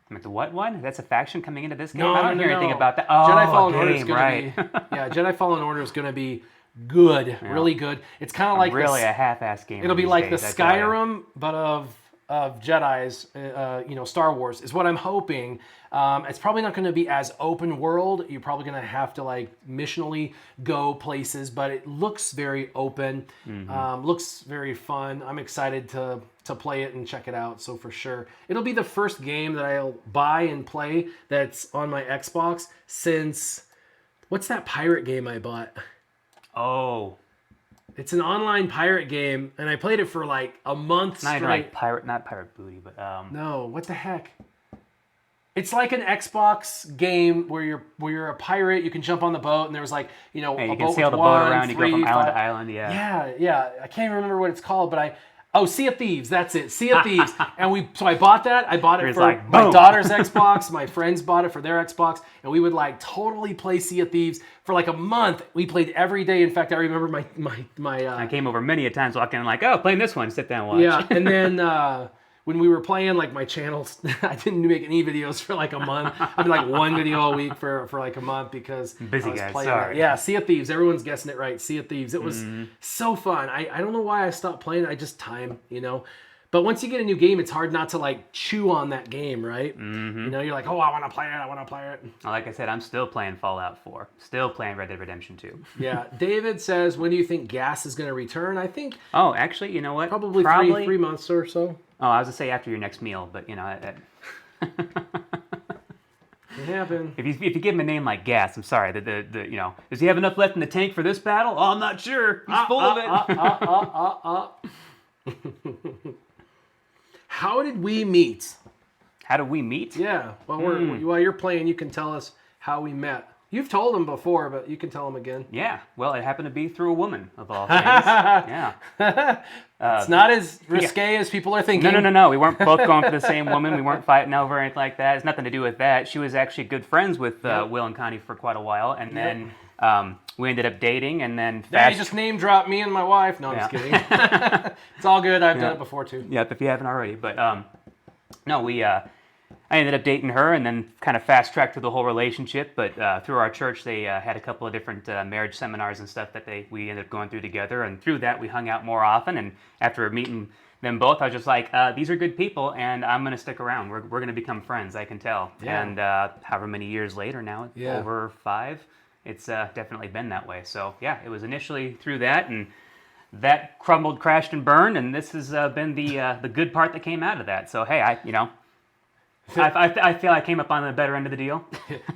I'm like, the what one? That's a faction coming into this game? No, I don't hear anything about that. Oh, Jedi Fallen Order is game, going to be... Yeah, Jedi Fallen Order is going to be good. Really good. It's kind of like... Really a half-ass game. It'll be like the Skyrim, but of Jedi's, Star Wars, is what I'm hoping. It's probably not going to be as open world. You're probably going to have to like missionally go places, but it looks very open. Looks very fun. I'm excited to play it and check it out. So for sure, it'll be the first game that I'll buy and play that's on my Xbox since what's that pirate game I bought? Oh. It's an online pirate game, and I played it for like a month straight. Not pirate booty, but No, what the heck? It's like an Xbox game where you're a pirate. You can jump on the boat, and there was like you can sail the boat around. You go from island to island. Yeah. I can't remember what it's called, but Sea of Thieves. That's it, Sea of Thieves. So I bought that. I bought it for my daughter's Xbox. My friends bought it for their Xbox, and we would like totally play Sea of Thieves for like a month. We played every day. In fact, I remember my I came over many a times walking in like, playing this one. Sit down and watch. Yeah, and then when we were playing, like my channels, I didn't make any videos for like a month. I did like one video a week for like a month because Busy I was guys, playing sorry. Yeah, Sea of Thieves. Everyone's guessing it right. Sea of Thieves. It was so fun. I don't know why I stopped playing. I just time, But once you get a new game, it's hard not to like chew on that game, right? You're like, oh, I want to play it. I want to play it. Like I said, I'm still playing Fallout 4. Still playing Red Dead Redemption 2. Yeah. David says, when do you think gas is going to return? I think Oh, actually, you know what? probably three months or so. Oh, I was going to say after your next meal, but It happened. if you give him a name like Gas, I'm sorry. Does he have enough left in the tank for this battle? Oh, I'm not sure. He's full of it. How did we meet? How did we meet? Yeah. Well, while you're playing, you can tell us how we met. You've told them before, but you can tell them again. Yeah. Well, it happened to be through a woman, of all things. Yeah. It's not as risque as people are thinking. No. We weren't both going for the same woman. We weren't fighting over or anything like that. It's nothing to do with that. She was actually good friends with Will and Connie for quite a while, and then we ended up dating, and then you just name dropped me and my wife. No, I'm just kidding. It's all good. I've done it before too. Yep, if you haven't already. But I ended up dating her, and then kind of fast tracked through the whole relationship. But through our church, they had a couple of different marriage seminars and stuff that we ended up going through together. And through that, we hung out more often. And after meeting them both, I was just like, these are good people, and I'm going to stick around. We're going to become friends, I can tell. Yeah. And however many years later now, over 5, it's definitely been that way. So yeah, it was initially through that, and that crumbled, crashed, and burned. And this has been the good part that came out of that. So hey, I feel I came up on the better end of the deal.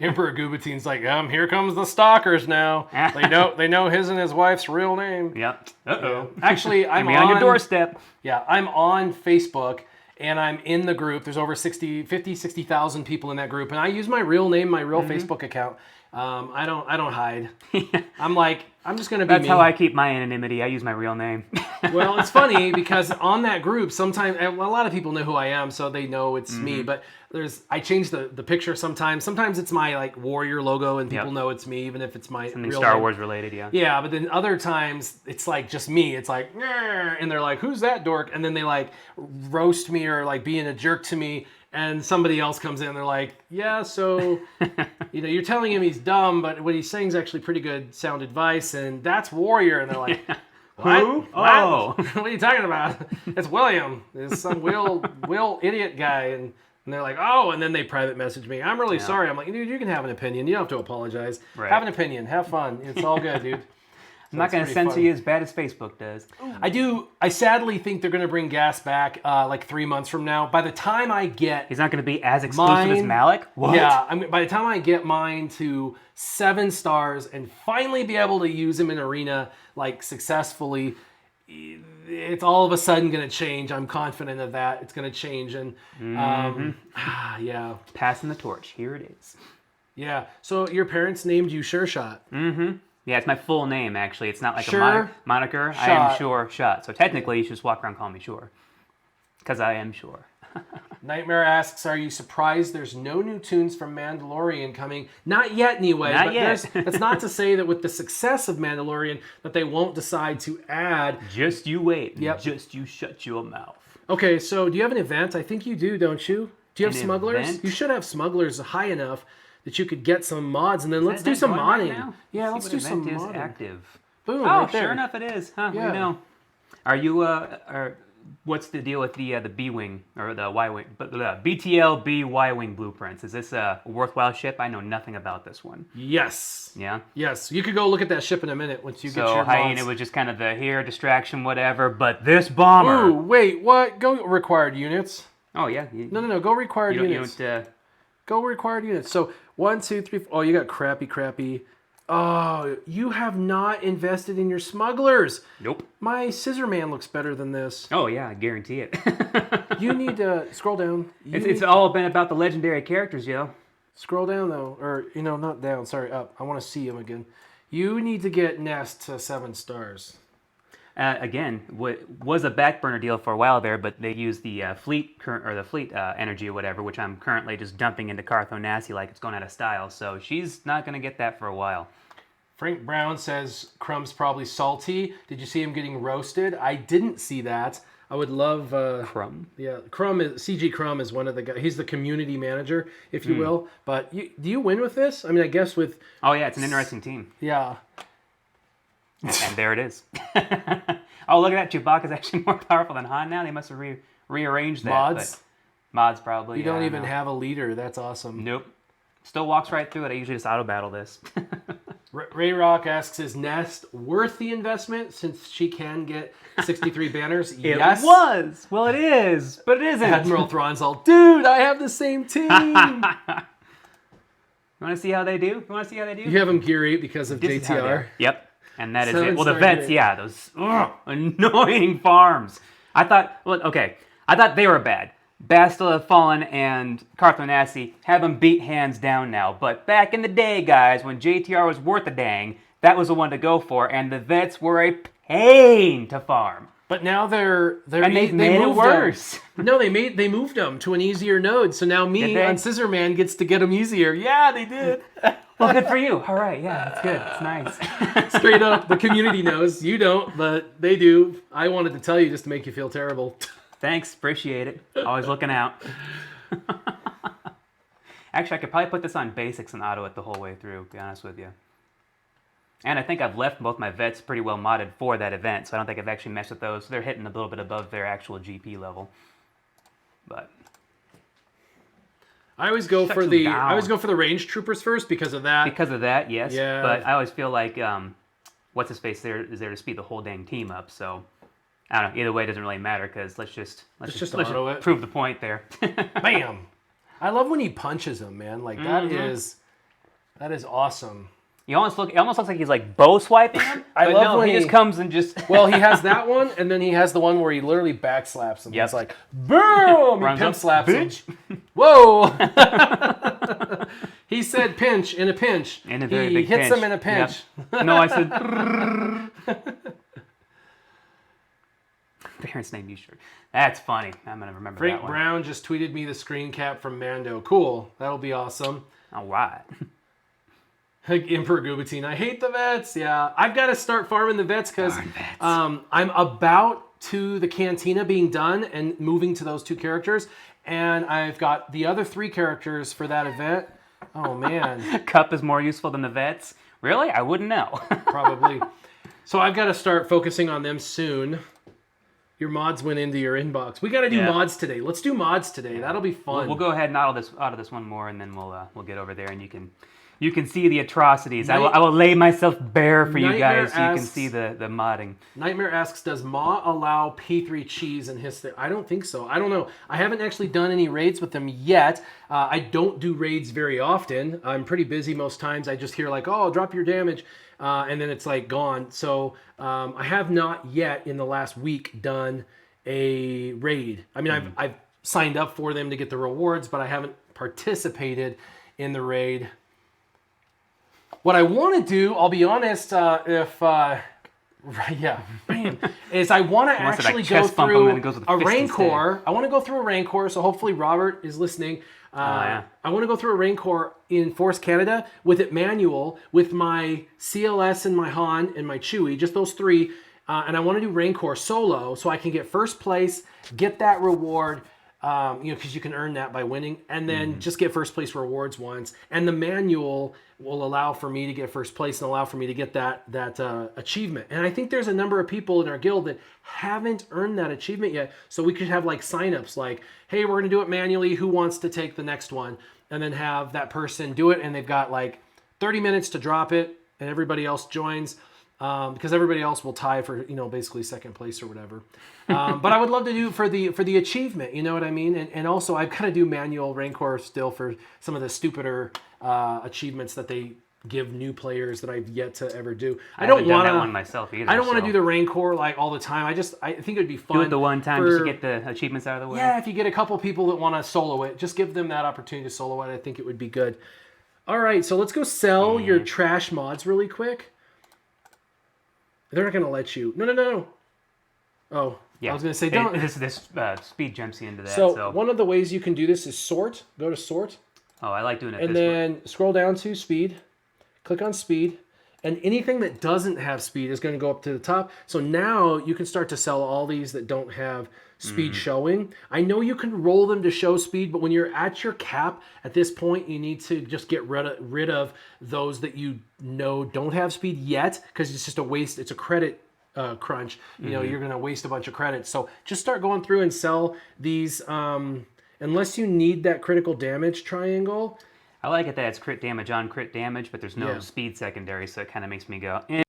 Emperor Goobatine's like, here comes the stalkers now. They know his and his wife's real name. Yep. Uh-oh. Actually, I'm on your doorstep. Yeah, I'm on Facebook, and I'm in the group. There's over 60,000 people in that group, and I use my real name, my real Facebook account. I don't hide. I'm just gonna be That's me. how I keep my anonymity. I use my real name. Well, it's funny because on that group, sometimes a lot of people know who I am, so they know it's me. But I change the picture sometimes. Sometimes it's my like warrior logo, and people know it's me, even if it's my Something real Star name. Wars related, yeah. Yeah, but then other times it's like just me. It's like, "Grr," and they're like, "Who's that dork?" And then they like roast me or like being a jerk to me. And somebody else comes in, and they're like, "Yeah, so you're telling him he's dumb, but what he's saying is actually pretty good sound advice, and that's warrior." And they're like, "What? Who? What? Oh. What are you talking about? It's William. It's some Will idiot guy." And they're like, "Oh," and then they private message me. I'm really sorry. I'm like, dude, you can have an opinion. You don't have to apologize. Right. Have an opinion. Have fun. It's all good, dude. I'm not going to censor you as bad as Facebook does. I sadly think they're going to bring Gas back like 3 months from now. By the time I get He's not going to be as exclusive as Malik? What? Yeah, by the time I get mine to 7 stars and finally be able to use him in arena like successfully, it's all of a sudden going to change. I'm confident of that. It's going to change, and yeah, Passing the torch. Here it is. yeah. So your parents named you Sureshot. Mm-hmm. Yeah, it's my full name, actually. It's not like Sure. a moniker. Shot. I am Sureshot. So technically, you should just walk around and call me Sure. Because I am Sure. Nightmare asks, are you surprised there's no new tunes from Mandalorian coming? Not yet, anyway. Not but yet. That's not to say that with the success of Mandalorian that they won't decide to add. Just you wait. Yep. Just you shut your mouth. Okay, so do you have an event? I think you do, don't you? Do you have An smugglers? event? You should have smugglers high enough that you could get some mods, and then let's Is do that some going right modding. now? Yeah, Let's let's see do what some event is modding. active. Boom, Oh, right there. sure enough it is. Huh, Yeah. we know. Are you, what's the deal with the B-Wing, or the Y-Wing, but the BTLB Y-Wing blueprints? Is this a worthwhile ship? I know nothing about this one. Yes. Yeah? Yes. You could go look at that ship in a minute once you get So your Hyena mods. was just kind of the here, distraction, whatever, but this bomber. Ooh, wait, what? Go required units. Oh, yeah. No. Go required You units. don't, Go required units. So 1, 2, 3, 4. Oh, you got crappy. Oh, you have not invested in your smugglers. nope. My Scissorman looks better than this. Oh, yeah, I guarantee it. You need to scroll down. It's all been about the legendary characters, yo. Scroll down though, or not down. Sorry, up. I want to see him again. You need to get Nest to 7 stars. Again, what was a back burner deal for a while there, but they used the fleet energy or whatever, which I'm currently just dumping into Cartho Nasty like it's going out of style. So she's not going to get that for a while. Frank Brown says Crumb's probably salty. Did you see him getting roasted? I didn't see that. I would love Crumb. Yeah, CG Crumb is one of the guys. He's the community manager, if you will. But do you win with this? I mean, I guess with Oh yeah, it's an interesting team. yeah. And there it is. Oh, look at that! Chewbacca's actually more powerful than Han now. They must have rearranged that. Mods? But mods probably. You don't even have a leader. That's awesome. Nope. Still walks right through it. I usually just auto battle this. Ray Rock asks, is Nest worth the investment since she can get 63 banners? Yes. It was. Well, it is, but it isn't. Admiral Thrawn's all, dude, I have the same team. You want to see how they do? You want to see how they do? You have them gear 8 because of This is how they JTR. are. Yep. And that is it. 7 Well, the star vets, unit. yeah, those annoying farms. I thought they were bad. Bastila, Fallen, and Carthonasi have them beat hands down now. But back in the day, guys, when JTR was worth a dang, that was the one to go for, and the vets were a pain to farm. But now they've made it moved worse. Them. No, they moved them to an easier node. So now me on Scissorman gets to get them easier. Yeah, they did. Well, good for you. All right, yeah, that's good. It's nice. Straight up, the community knows. You don't, but they do. I wanted to tell you just to make you feel terrible. Thanks, appreciate it. Always looking out. Actually, I could probably put this on basics and auto it the whole way through, to be honest with you. And I think I've left both my vets pretty well modded for that event, so I don't think I've actually messed with those. They're hitting a little bit above their actual GP level. But I always go for the range troopers first because of that. Because of that, yes. Yeah. But I always feel like what's his face there is there to speed the whole dang team up. So I don't know. Either way, it doesn't really matter because let's just auto it. prove the point there. Bam! I love when he punches him, man. Like that is awesome. It almost looks like he's like bow swiping him. I but love no, when he just comes and just. Well, he has that one, and then he has the one where he literally backslaps him. Yep. It's like boom! He Runs pimp up, slaps bitch. him. Whoa! He said pinch in a pinch. In a very he big hits pinch. him in a pinch. Yep. No, I said. Parents' name you sure. That's funny. I'm gonna remember Frank that one. Brown just tweeted me the screen cap from Mando. Cool. That'll be awesome. All right. Emperor Gubatine. I hate the vets. Yeah, I've got to start farming the vets because I'm about to the cantina being done and moving to those 2 characters, and I've got the other 3 characters for that event. Oh man, Cup is more useful than the vets. Really? I wouldn't know. probably. So I've got to start focusing on them soon. Your mods went into your inbox. We got to do mods today. Let's do mods today. That'll be fun. We'll go ahead and out of this one more, and then we'll get over there, and you can see the atrocities. I will lay myself bare for you guys so you can see the modding. Nightmare asks, does Ma allow P3 cheese in his thing? I don't think so. I don't know. I haven't actually done any raids with them yet. I don't do raids very often. I'm pretty busy most times. I just hear like, oh, drop your damage. And then it's like gone. So I have not yet in the last week done a raid. I mean, I've signed up for them to get the rewards, but I haven't participated in the raid. What I want to do, I'll be honest, is I want to actually go through a Rancor. I want to go through a Rancor, so hopefully Robert is listening. I want to go through a Rancor in Force Canada with it manual, with my CLS and my Han and my Chewie, just those 3. And I want to do Rancor solo so I can get first place, get that reward, because you can earn that by winning, and then just get first place rewards once. And the manual will allow for me to get first place and allow for me to get that achievement. And I think there's a number of people in our guild that haven't earned that achievement yet. So we could have like signups like, hey, we're going to do it manually. Who wants to take the next one? And then have that person do it. And they've got like 30 minutes to drop it, and everybody else joins. Because everybody else will tie for, basically second place or whatever. But I would love to do for the achievement, you know what I mean? And also I've got to do manual Rancor still for some of the stupider achievements that they give new players that I've yet to ever do. I don't want that one myself either. I don't want to do the Rancor like all the time. I think it would be fun. Do it the one time just to get the achievements out of the way. Yeah, if you get a couple people that want to solo it, just give them that opportunity to solo it. I think it would be good. All right, so let's go sell your trash mods really quick. They're not going to let you. No. Oh, yeah. I was going to say don't. This speed jumps you into that. So one of the ways you can do this is sort. Go to sort. Oh, I like doing it and this way. And then scroll down to speed. Click on speed. and anything that doesn't have speed is going to go up to the top. So now you can start to sell all these that don't have speed showing. I know you can roll them to show speed, but when you're at your cap at this point, you need to just get rid of those that you know don't have speed yet, because it's just a waste. It's a credit crunch. You know, you're going to waste a bunch of credits. So just start going through and sell these unless you need that critical damage triangle. I like it that it's crit damage on crit damage, but there's no Yeah. speed secondary, so it kind of makes me go, eh.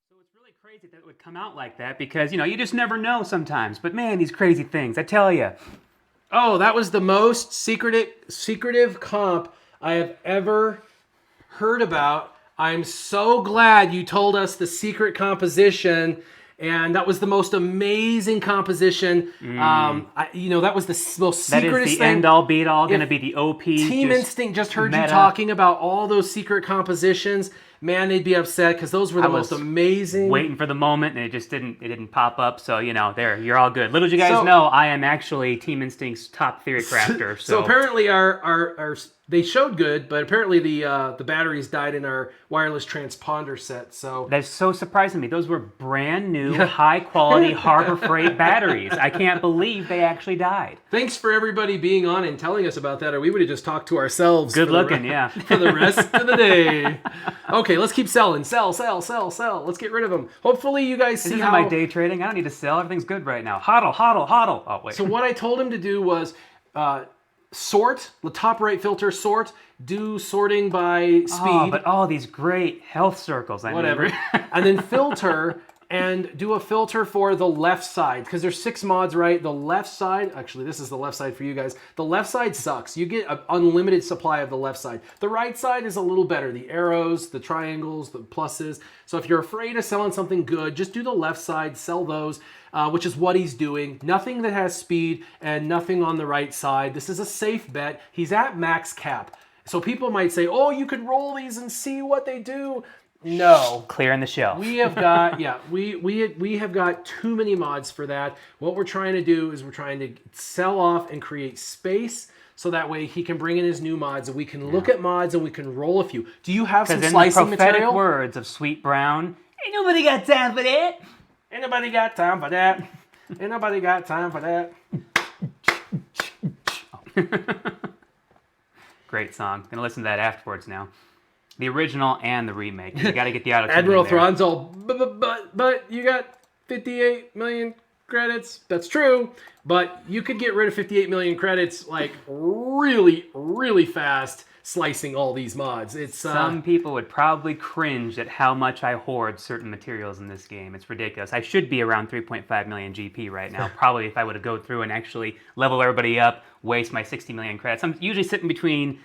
So it's really crazy that it would come out like that because, you know, you just never know sometimes. But man, these crazy things, I tell you. Oh, that was the most secretive comp I have ever heard about. I'm so glad you told us the secret composition, and that was the most amazing composition. That was the most That secretest is the thing. end-all, be-all, going to be the OP. Team Instinct just heard you meta. talking about all those secret compositions. Man, they'd be upset because those were the most amazing. Waiting for the moment, and it just didn't pop up. So, you know, there, you're all good. Little did you guys So- know, I am actually Team Instinct's top theory crafter. So apparently our they showed good, but apparently the batteries died in our wireless transponder set. So That's so surprising to me. Those were brand new, high-quality Harbor Freight batteries. I can't believe they actually died. thanks for everybody being on and telling us about that, or we would have just talked to ourselves. Good for the looking, yeah. for the rest of the day. Okay, let's keep selling. Sell. Let's get rid of them. Hopefully you guys This see isn't how my day trading. I don't need to sell. Everything's good right now. Hodl. Oh, wait. So what I told him to do was sort, the top right filter, sort, do sorting by speed, But these great health circles. whatever, and then filter and do a filter for the left side, because there's 6 mods, right? The left side, actually this is the left side for you guys. The left side sucks. You get an unlimited supply of the left side. The right side is a little better. The arrows, the triangles, the pluses. So if you're afraid of selling something good, just do the left side, sell those. Which is what he's doing. Nothing that has speed and nothing on the right side. This is a safe bet. He's at max cap. So people might say, oh, you could roll these and see what they do. No. Clearing the shelf. We have got, we have got too many mods for that. What we're trying to do is we're trying to sell off and create space so that way he can bring in his new mods and we can look at mods and we can roll a few. Do you have some Because in the slicing prophetic material? words of Sweet Brown, ain't nobody got time for that. Ain't nobody got time for that. Ain't nobody got time for that. Great song. Gonna listen to that afterwards now. The original and the remake. You got to get the auto. Admiral Thrawn's all, but you got 58 million credits. That's true, but you could get rid of 58 million credits like really, really fast, slicing all these mods. It's Some people would probably cringe at how much I hoard certain materials in this game. It's ridiculous. I should be around 3.5 million GP right now. Probably if I would have go through and actually level everybody up, waste my 60 million credits. I'm usually sitting between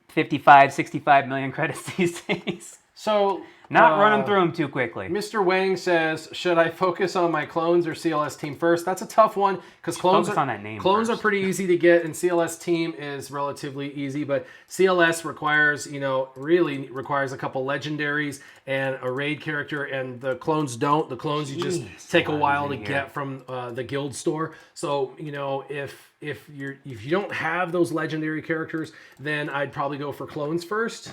55, 65 million credits these days. so Not running through them too quickly. Mr. Wang says, should I focus on my clones or CLS team first? That's a tough one because clones Focus on that name clones first. are pretty easy to get and CLS team is relatively easy, but CLS requires, really requires a couple legendaries and a raid character, and the clones don't. The clones you just take a while to get from the guild store. So, if you don't have those legendary characters, then I'd probably go for clones first.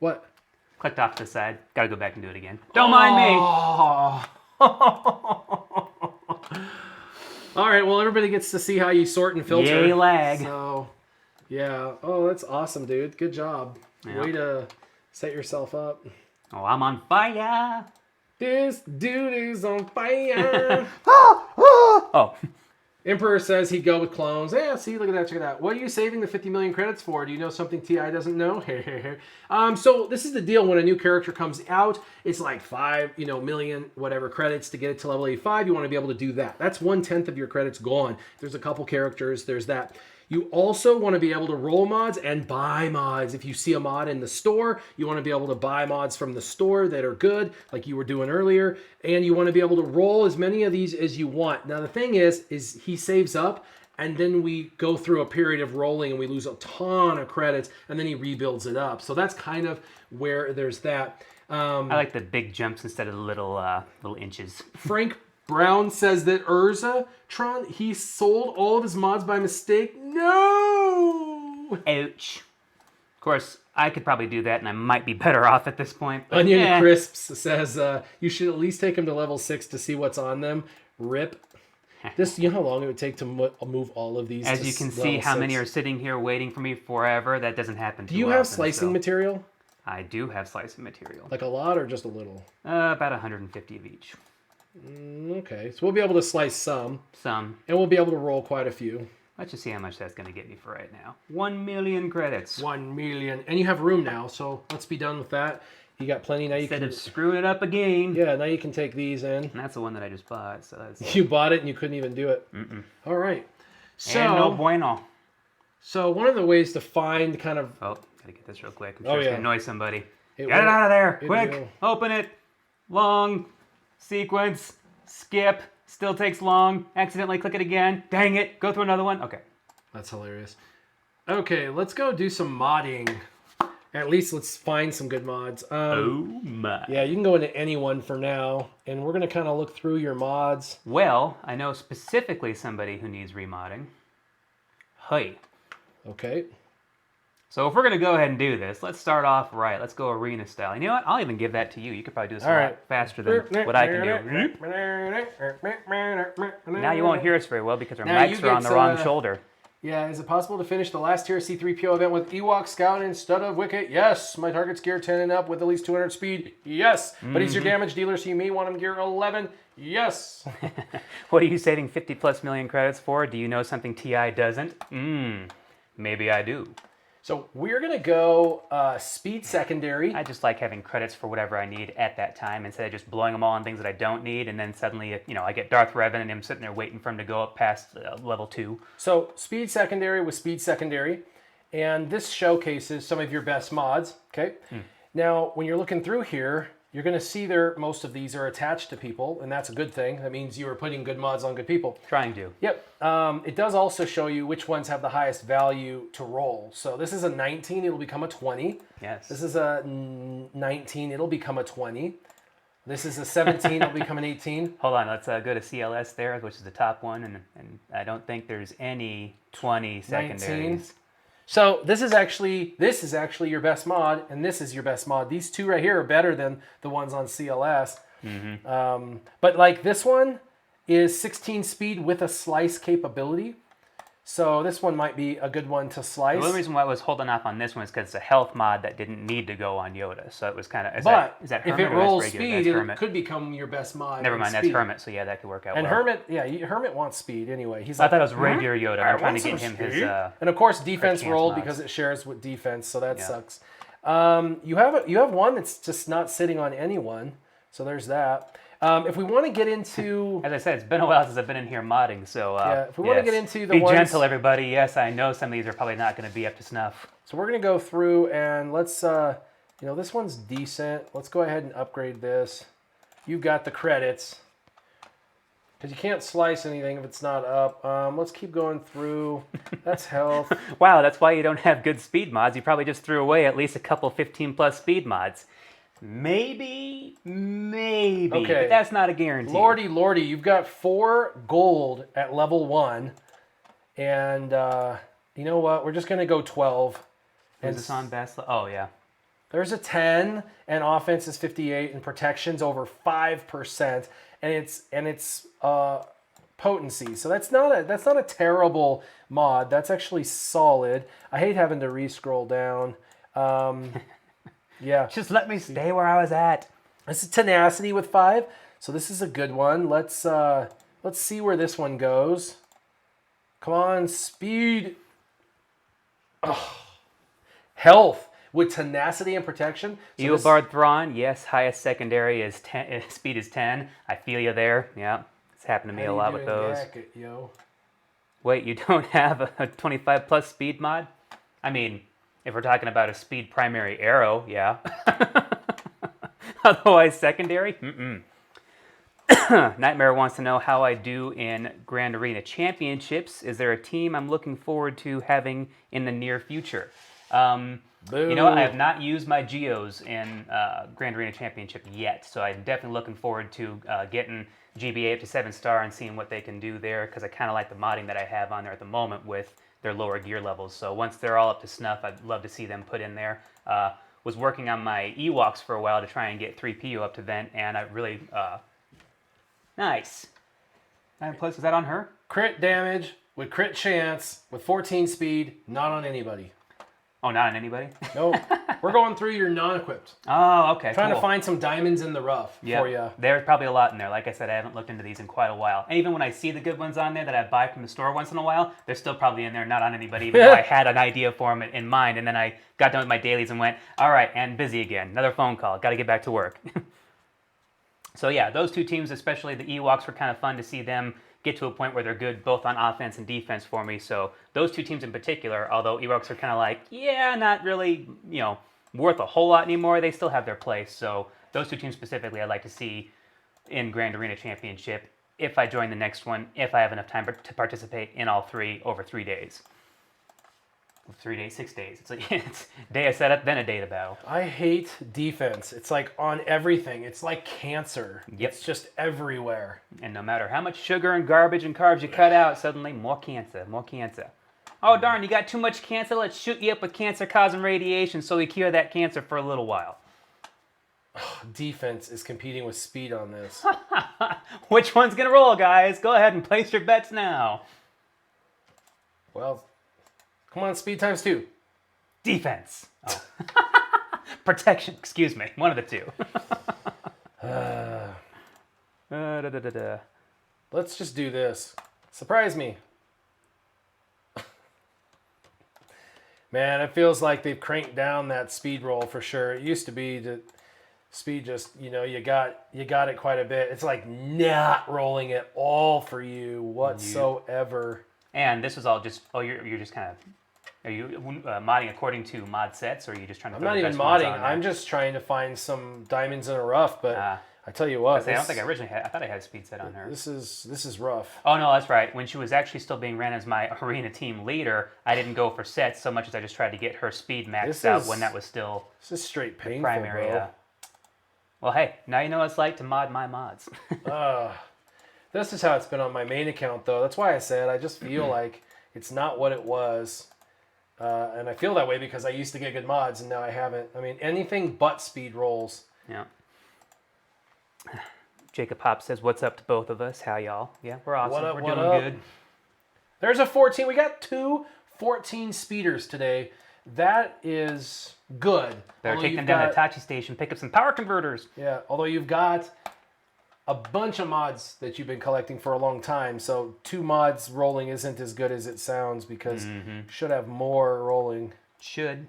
What? Clicked off to the side. Got to go back and do it again. Don't mind me. All right, well, everybody gets to see how you sort and filter. Yay, lag. So, yeah. Oh, that's awesome, dude. Good job. Yeah. Way to set yourself up. Oh, I'm on fire. This dude is on fire. Oh, Emperor says he'd go with clones. Yeah, see, look at that, check it out. What are you saving the 50 million credits for? Do you know something TI doesn't know? So this is the deal when a new character comes out. It's like 5 million, whatever credits to get it to level 85. You want to be able to do that. That's 1/10 of your credits gone. There's a couple characters, there's that. You also want to be able to roll mods and buy mods. If you see a mod in the store, you want to be able to buy mods from the store that are good, like you were doing earlier. And you want to be able to roll as many of these as you want. Now, the thing is he saves up, and then we go through a period of rolling, and we lose a ton of credits, and then he rebuilds it up. So that's kind of where there's that. I like the big jumps instead of the little inches. Frank Brown says that Tron, he sold all of his mods by mistake. No! Ouch. Of course, I could probably do that, and I might be better off at this point. But Onion Crisps says you should at least take him to level 6 to see what's on them. Rip. You know how long it would take to move all of these? As you can see, how many are sitting here waiting for me forever. That doesn't happen too often. Do you have slicing material? I do have slicing material. Like a lot or just a little? About 150 of each. Okay, so we'll be able to slice some. Some. And we'll be able to roll quite a few. Let's just see how much that's going to get me for right now. 1 million credits. 1 million. And you have room now, so let's be done with that. You got plenty now. Instead of screwing it up again. Yeah, now you can take these in. And that's the one that I just bought. So that's... You bought it and you couldn't even do it. All right. So, and no bueno. So one of the ways to find kind of... Oh, gotta get this real quick. I'm sure it's going to annoy somebody. Get it will. out of there. Quick. Will. Open it. Long. Sequence. Skip. Still takes long. Accidentally click it again. Dang it. Go through another one. Okay. That's hilarious. Okay, let's go do some modding. At least let's find some good mods. Oh my. Yeah, you can go into any one for now, and we're going to kind of look through your mods. Well, I know specifically somebody who needs remodding. Hey. Okay. So if we're going to go ahead and do this, let's start off right. Let's go arena style. You know what? I'll even give that to you. You could probably do this a lot faster than what I can do. Now you won't hear us very well because our mics are on the wrong shoulder. Yeah, is it possible to finish the last tier C-3PO event with Ewok Scout instead of Wicket? Yes. My target's gear 10 and up with at least 200 speed? Yes. But he's your damage dealer, so you may want him gear 11? Yes. What are you saving 50 plus million credits for? Do you know something TI doesn't? Maybe I do. So we're going to go speed secondary. I just like having credits for whatever I need at that time instead of just blowing them all on things that I don't need. And then suddenly, I get Darth Revan and I'm sitting there waiting for him to go up past level 2. So speed secondary with speed secondary. And this showcases some of your best mods. Okay. Now, when you're looking through here, you're going to see most of these are attached to people, and that's a good thing. That means you are putting good mods on good people. Trying to. Yep. It does also show you which ones have the highest value to roll. So this is a 19, it'll become a 20. Yes. This is a 19, it'll become a 20. This is a 17, it'll become an 18. Hold on, let's go to CLS there, which is the top one, and I don't think there's any 20 secondaries. 19. So this is actually your best mod, and this is your best mod. These two right here are better than the ones on CLS. But like this one is 16 speed with a slice capability. So this one might be a good one to slice. The only reason why I was holding off on this one is because it's a health mod that didn't need to go on Yoda. So it was kind of... Is that Hermit if it or rolls that's regular? speed, That's it Hermit. could become your best mod. Never mind, that's Hermit. So yeah, that could work out and well. Hermit wants speed anyway. I thought it was regular Yoda. I'm trying to get him his... and of course, defense rolled because it shares with defense, so that sucks. You have one that's just not sitting on anyone, so there's that. If we want to get into... As I said, it's been a while since I've been in here modding, so... if we want to get into the Be ones... gentle, everybody. Yes, I know some of these are probably not going to be up to snuff. So we're going to go through and let's... this one's decent. Let's go ahead and upgrade this. You've got the credits. Because you can't slice anything if it's not up. Let's keep going through. That's health. Wow, that's why you don't have good speed mods. You probably just threw away at least a couple 15-plus speed mods. Maybe, okay. But that's not a guarantee. Lordy, you've got 4 gold at level 1. And you know what? We're just going to go 12. Is this on best? Oh, yeah. There's a 10, and offense is 58, and protection's over 5%. And it's potency. So that's not a terrible mod. That's actually solid. I hate having to re-scroll down. Yeah. Just let me stay where I was at. This is tenacity with 5, so this is a good one. Let's see where this one goes. Come on, speed. Oh. Health with tenacity and protection. So Eobard Thrawn, yes, highest secondary is 10. Speed is 10. I feel you there. Yeah, it's happened to me a lot with those. Yo? Wait, you don't have a 25 plus speed mod? I mean, if we're talking about a speed primary arrow, yeah. Otherwise, secondary? Nightmare wants to know how I do in Grand Arena Championships. Is there a team I'm looking forward to having in the near future? You know, I have not used my geos in Grand Arena Championship yet, so I'm definitely looking forward to getting GBA up to 7-star and seeing what they can do there, because I kind of like the modding that I have on there at the moment with their lower gear levels. So once they're all up to snuff, I'd love to see them put in there. Was working on my Ewoks for a while to try and get 3PO up to vent, and I really... Nice. 9 plus, is that on her? Crit damage with crit chance with 14 speed, not on anybody. Oh, not on anybody? Nope. We're going through your non-equipped. Oh, okay. Trying to find some diamonds in the rough for you. There's probably a lot in there. Like I said, I haven't looked into these in quite a while. And even when I see the good ones on there that I buy from the store once in a while, they're still probably in there, not on anybody, even though I had an idea for them in mind. And then I got done with my dailies and went, all right, and busy again. Another phone call. Got to get back to work. So yeah, those two teams, especially the Ewoks, were kind of fun to see them get to a point where they're good both on offense and defense for me. So those two teams in particular, although Ewoks are kind of like, yeah, not really, worth a whole lot anymore, they still have their place. So those two teams specifically I'd like to see in Grand Arena Championship if I join the next one, if I have enough time to participate in all three over 3 days. 3 days, 6 days. It's like it's day of setup, then a day to battle. I hate defense. It's like on everything. It's like cancer. Yep. It's just everywhere. And no matter how much sugar and garbage and carbs you cut out, suddenly more cancer, more cancer. Oh darn, you got too much cancer? Let's shoot you up with cancer-causing radiation so we cure that cancer for a little while. Defense is competing with speed on this. Which one's gonna roll, guys? Go ahead and place your bets now. Well, come on, speed times 2. Defense. Oh. Protection, excuse me. One of the two. Let's just do this. Surprise me. Man, it feels like they've cranked down that speed roll for sure. It used to be that speed just, you got it quite a bit. It's like not rolling at all for you whatsoever. And this was all just, you're just kind of, are you modding according to mod sets, or are you just trying to I'm not even modding. I'm just trying to find some diamonds in a rough, but I tell you what. I don't think I originally had, I thought I had a speed set on her. This is rough. Oh, no, that's right. When she was actually still being ran as my arena team leader, I didn't go for sets so much as I just tried to get her speed maxed out when that was still this is straight painful, primary. bro. Well, hey, now you know what it's like to mod my mods. This is how it's been on my main account, though. That's why I said I just feel like it's not what it was. And I feel that way because I used to get good mods, and now I haven't. I mean, anything but speed rolls. Yeah. Jacob Hop says, what's up to both of us? How y'all? Yeah, we're awesome. We're doing good. There's a 14. We got 2 14 speeders today. That is good. Better take them down to Tachi Station, pick up some power converters. Yeah, although you've got a bunch of mods that you've been collecting for a long time, so 2 mods rolling isn't as good as it sounds because you should have more rolling. Should.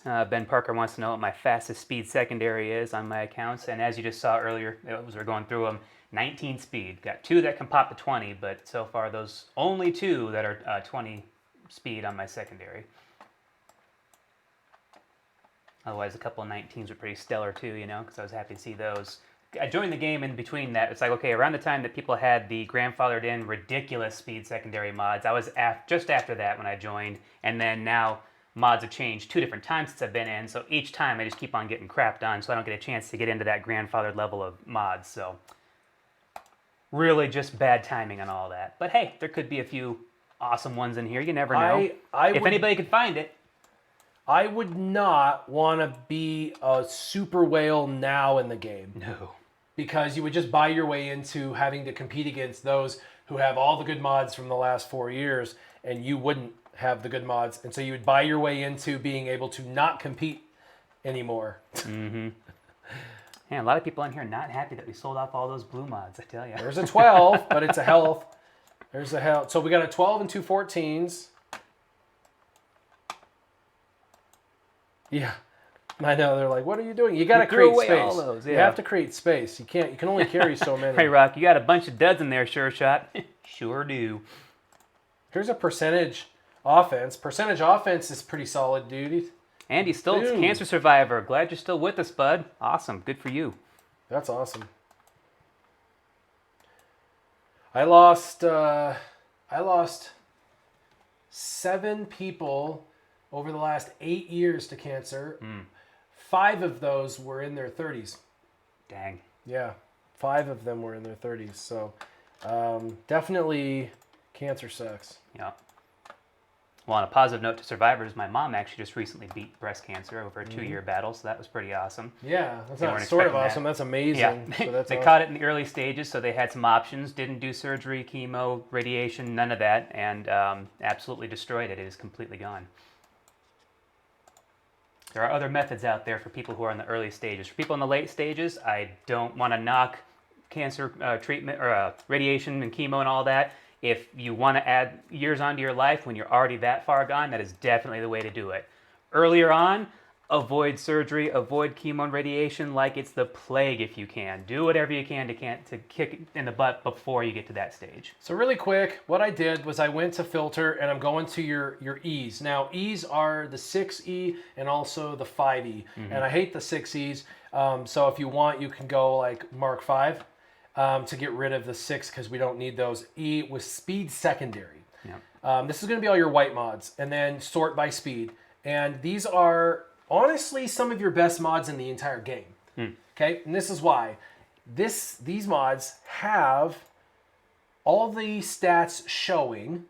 Ben Parker wants to know what my fastest speed secondary is on my accounts, and as you just saw earlier, as we're going through them, 19 speed. Got 2 that can pop to 20, but so far those only 2 that are 20 speed on my secondary. Otherwise, a couple of 19s were pretty stellar too, because I was happy to see those. I joined the game in between that. It's like, okay, around the time that people had the grandfathered in ridiculous speed secondary mods, I was just after that when I joined, and then now mods have changed 2 different times since I've been in, so each time I just keep on getting crapped on, so I don't get a chance to get into that grandfathered level of mods, so really just bad timing on all that. But hey, there could be a few awesome ones in here. You never know. If anybody could find it. I would not want to be a super whale now in the game. No. Because you would just buy your way into having to compete against those who have all the good mods from the last 4 years, and you wouldn't have the good mods. And so you would buy your way into being able to not compete anymore. Mm-hmm. Yeah, a lot of people on here are not happy that we sold off all those blue mods, I tell you. There's a 12, but it's a health. There's a health. So we got a 12 and two 14s. Yeah. I know. They're like, what are you doing? You got to create space. All those, yeah. You have to create space. You can only carry so many. Hey, Rock, you got a bunch of duds in there, Sureshot. Sure do. Here's a percentage offense. Percentage offense is pretty solid, dude. Andy Stoltz, Boom. cancer survivor. Glad you're still with us, bud. Awesome. Good for you. That's awesome. I lost 7 people over the last 8 years to cancer. 5 of those were in their 30s. Dang. Yeah, 5 of them were in their 30s. So definitely cancer sucks. Yeah. Well, on a positive note to survivors, my mom actually just recently beat breast cancer over a 2-year battle, so that was pretty awesome. Yeah, that's They not weren't sort of expecting awesome. that. That's amazing. Yeah, So that's they awesome. caught it in the early stages, so they had some options. Didn't do surgery, chemo, radiation, none of that, and absolutely destroyed it. It is completely gone. There are other methods out there for people who are in the early stages. For people in the late stages, I don't want to knock cancer treatment or radiation and chemo and all that. If you want to add years onto your life when you're already that far gone, that is definitely the way to do it. Earlier on, avoid surgery, avoid chemo and radiation like it's the plague if you can. Do whatever you can to kick it in the butt before you get to that stage. So really quick, what I did was I went to filter and I'm going to your E's. Now, E's are the 6E and also the 5E. And I hate the 6Es. So if you want, you can go like Mark 5 to get rid of the 6 because we don't need those. E with speed secondary. Yeah. This is going to be all your white mods. And then sort by speed. And these are honestly some of your best mods in the entire game. Okay, and this is why. These mods have all the stats showing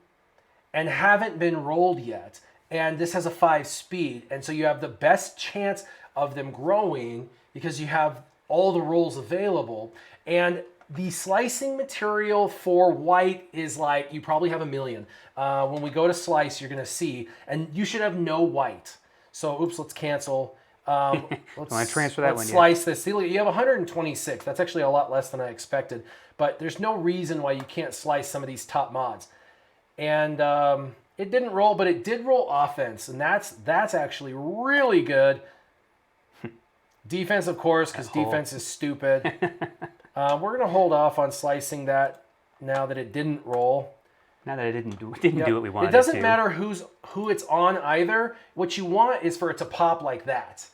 and haven't been rolled yet. And this has a 5 speed. And so you have the best chance of them growing because you have all the rolls available. And the slicing material for white is like, you probably have 1 million. When we go to slice, you're going to see. And you should have no white. So, oops, let's cancel. Let's transfer that one, slice this. See, look, you have 126. That's actually a lot less than I expected. But there's no reason why you can't slice some of these top mods. And it didn't roll, but it did roll offense. And that's actually really good. Defense, of course, because defense is stupid. We're going to hold off on slicing that now that it didn't roll. Now that it didn't do what we wanted it doesn't to. matter who it's on either. What you want is for it to pop like that.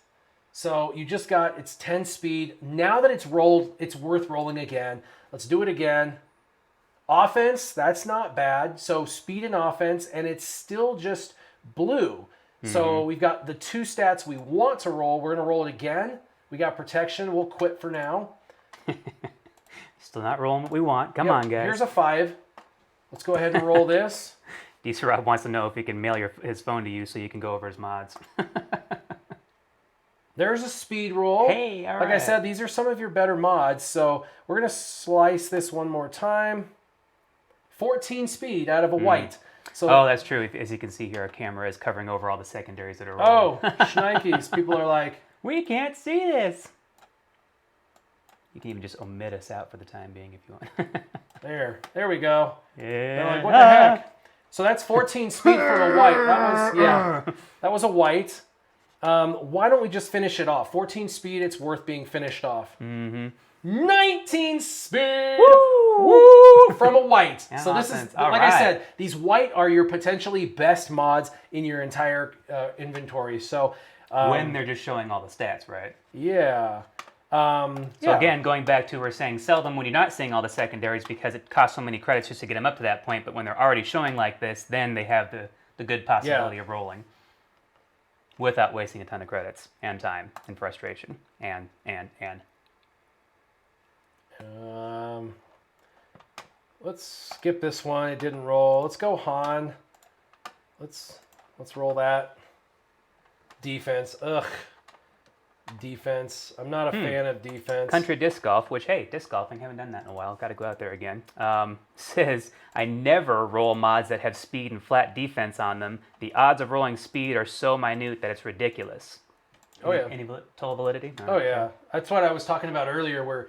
So you just got, it's 10 speed. Now that it's rolled, it's worth rolling again. Let's do it again. Offense, that's not bad. So speed and offense, and it's still just blue. So we've got the 2 stats we want to roll. We're going to roll it again. We got protection. We'll quit for now. Still not rolling what we want. Come on, guys. Here's a 5. Let's go ahead and roll this. DC Rob wants to know if he can mail his phone to you so you can go over his mods. There's a speed roll. Hey, all right. Like I said, these are some of your better mods. So we're going to slice this one more time. 14 speed out of a white. So, oh, that's true. As you can see here, our camera is covering over all the secondaries that are rolling. Oh, shnikes. People are like, we can't see this. You can even just omit us out for the time being if you want. there we go. Yeah. They're like, what the heck? So that's 14 speed from a white. That was a white. Why don't we just finish it off? 14 speed, it's worth being finished off. 19 speed! Woo! From a white. Yeah, so this offense. is, All like right. I said, these white are your potentially best mods in your entire inventory. So when they're just showing all the stats, right? yeah. So again, going back to we're saying sell them when you're not seeing all the secondaries because it costs so many credits just to get them up to that point. But when they're already showing like this, then they have the good possibility of rolling without wasting a ton of credits and time and frustration and. Let's skip this one. It didn't roll. Let's go Han. Let's roll that. Defense. Ugh. defense. I'm not a fan of defense. Country Disc Golf, which, hey, disc golfing, haven't done that in a while. Got to go out there again. Says, I never roll mods that have speed and flat defense on them. The odds of rolling speed are so minute that it's ridiculous. Oh, yeah. Any total validity? Oh, yeah. That's what I was talking about earlier, where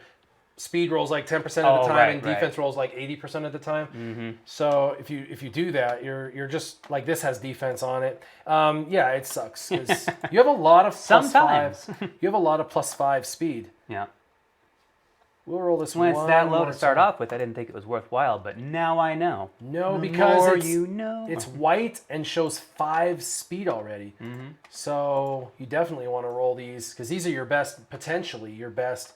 speed rolls like 10% of the time and defense rolls like 80% of the time. Mm-hmm. So if you do that, you're just like, this has defense on it. Yeah, it sucks because you have a lot of Sometimes. +5. You have a lot of +5 speed. Yeah. We'll roll this When one it's that low more to start time. off with, I didn't think it was worthwhile, but now I know. No, The because more it's, you know. it's white and shows 5 speed already. Mm-hmm. So you definitely want to roll these because these are your best, potentially your best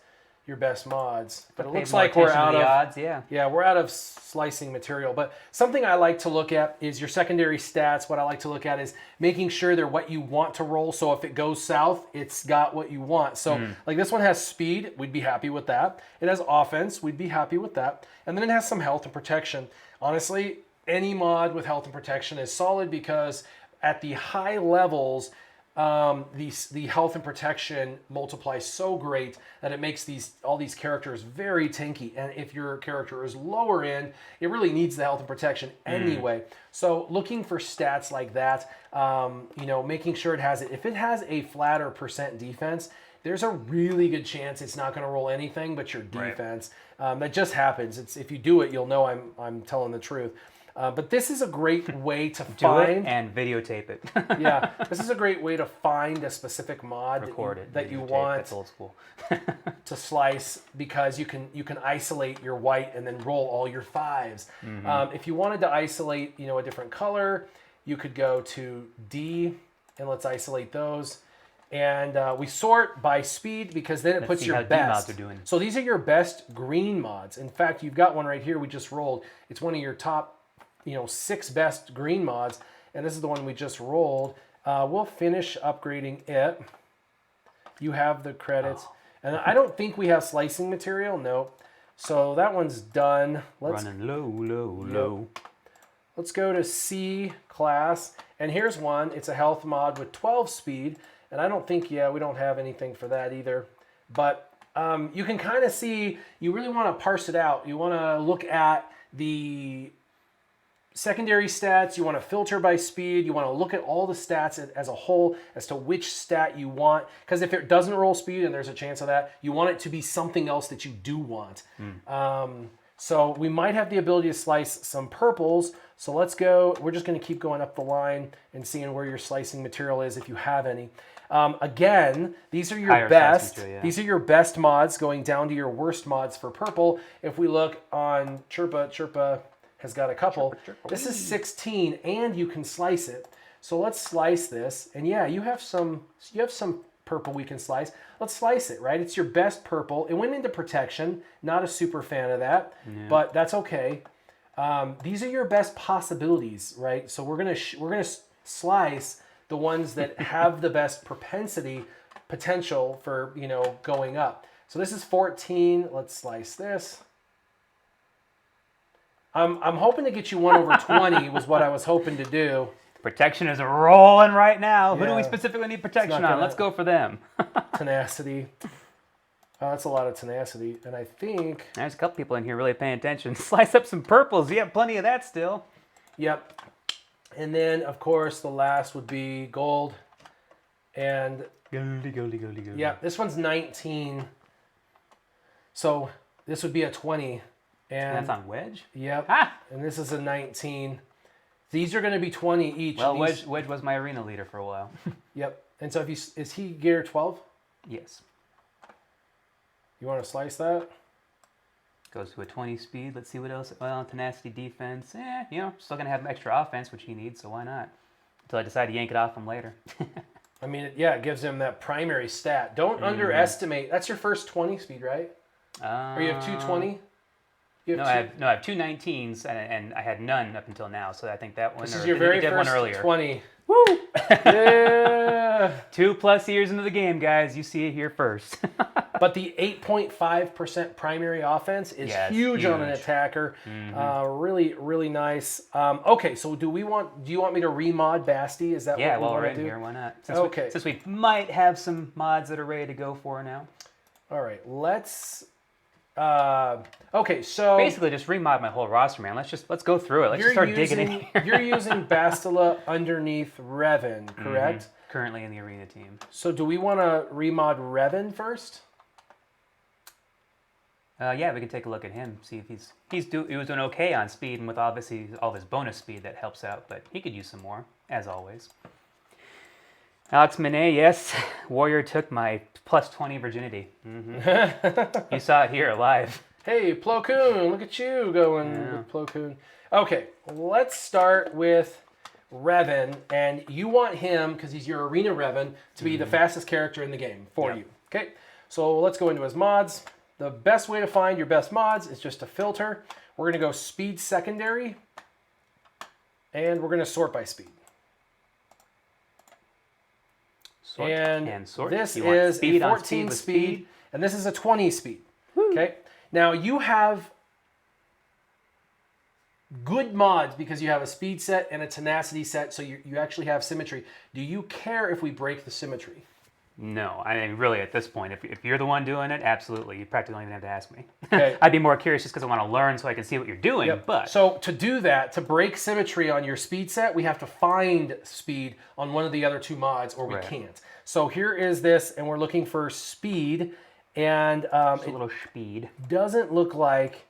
mods. But it Pay looks more like we're attention out to of the odds, yeah. Yeah, we're out of slicing material. But something I like to look at is your secondary stats. What I like to look at is making sure they're what you want to roll. So if it goes south, it's got what you want. So like this one has speed. We'd be happy with that. It has offense. We'd be happy with that. And then it has some health and protection. Honestly, any mod with health and protection is solid because at the high levels, the health and protection multiplies so great that it makes all these characters very tanky. And if your character is lower in, it really needs the health and protection anyway. So looking for stats like that, making sure it has it. If it has a flatter % defense, there's a really good chance it's not going to roll anything but your defense. That just happens. If you do it, you'll know I'm telling the truth. But this is a great way to Do find it and videotape it. yeah, this is a great way to find a specific mod that you want That's old school. to slice because you can isolate your white and then roll all your 5s. If you wanted to isolate a different color, you could go to D and let's isolate those. And we sort by speed because then it puts see your how D best. mods are doing. So these are your best green mods. In fact, you've got one right here we just rolled. It's one of your top 6 best green mods, and this is the one we just rolled. We'll finish upgrading it. You have the credits. And I don't think we have slicing material, no. So that one's done. Running low. Let's go to C class, and here's one. It's a health mod with 12 speed, and I don't think, we don't have anything for that either. But you can kind of see, you really want to parse it out. You want to look at the secondary stats, you want to filter by speed, you want to look at all the stats as a whole as to which stat you want, because if it doesn't roll speed, and there's a chance of that, you want it to be something else that you do want. So we might have the ability to slice some purples, so let's go, we're just going to keep going up the line and seeing where your slicing material is if you have any. Again, these are your Higher best. material, yeah. These are your best mods going down to your worst mods for purple. If we look on Chirpa has got a couple. This is 16 and you can slice it. So let's slice this. And yeah, you have some purple we can slice. Let's slice it, right? It's your best purple. It went into protection. Not a super fan of that, but that's okay. These are your best possibilities, right? So we're gonna slice the ones that have the best potential for going up. So this is 14. Let's slice this. I'm hoping to get you 1 over 20 was what I was hoping to do. Protection is rolling right now. Who do we Yeah. specifically need protection not on? gonna- Let's go for them. Tenacity. That's a lot of tenacity. And I think, There's a couple people in here really paying attention. Slice up some purples. You have plenty of that still. yep. And then, of course, the last would be gold. And Goldie. yeah, this one's 19. So this would be a 20. And That's on wedge? yep. Ah! And this is a 19. These are going to be 20 each. Well, and these- wedge was my arena leader for a while. Yep. And so is he gear 12? Yes. You want to slice that? Goes to a 20 speed. Let's see what else. Well, tenacity, defense. Still going to have extra offense, which he needs, so why not? Until I decide to yank it off him later. I mean, it gives him that primary stat. Don't underestimate. That's your first 20 speed, right? Or you have 220? You No, have I have two 19s, and I had none up until now, so I think that one. This is or your I think very I did first one earlier. 20. Woo! Yeah. 2+ years into the game, guys. You see it here first. But the 8.5% primary offense is huge on an attacker. Really, really nice. Okay, so do you want me to remod Basti? Is that what we want to do? Here, why not? Since we might have some mods that are ready to go for now. All right, let's. Okay, so basically just remod my whole roster, man. Let's go through it. Let's just start digging in here. You're using Bastila underneath Revan, correct? Currently in the arena team. So do we want to remod Revan first? Yeah, we can take a look at him, see if he was doing okay on speed, and with obviously all his bonus speed that helps out, but he could use some more, as always. Alex Monet, yes, Warrior took my plus 20 virginity. You saw it here live. Hey, Plo Koon, look at you going with Plo Koon. Okay, let's start with Revan, and you want him, because he's your arena Revan, to be the fastest character in the game for you. Okay, so let's go into his mods. The best way to find your best mods is just to filter. We're going to go speed secondary, and we're going to sort by speed. Sort and sort. This is a 14 speed, and this is a 20 speed. Woo. Okay. Now you have good mods because you have a speed set and a tenacity set, so you actually have symmetry. Do you care if we break the symmetry? No, I mean, really, at this point, if you're the one doing it, absolutely. You practically don't even have to ask me. Okay. I'd be more curious just because I want to learn so I can see what you're doing. Yep. But so to do that, to break symmetry on your speed set, we have to find speed on one of the other two mods, or we can't. So here is this, and we're looking for speed, and a little speed. Doesn't look like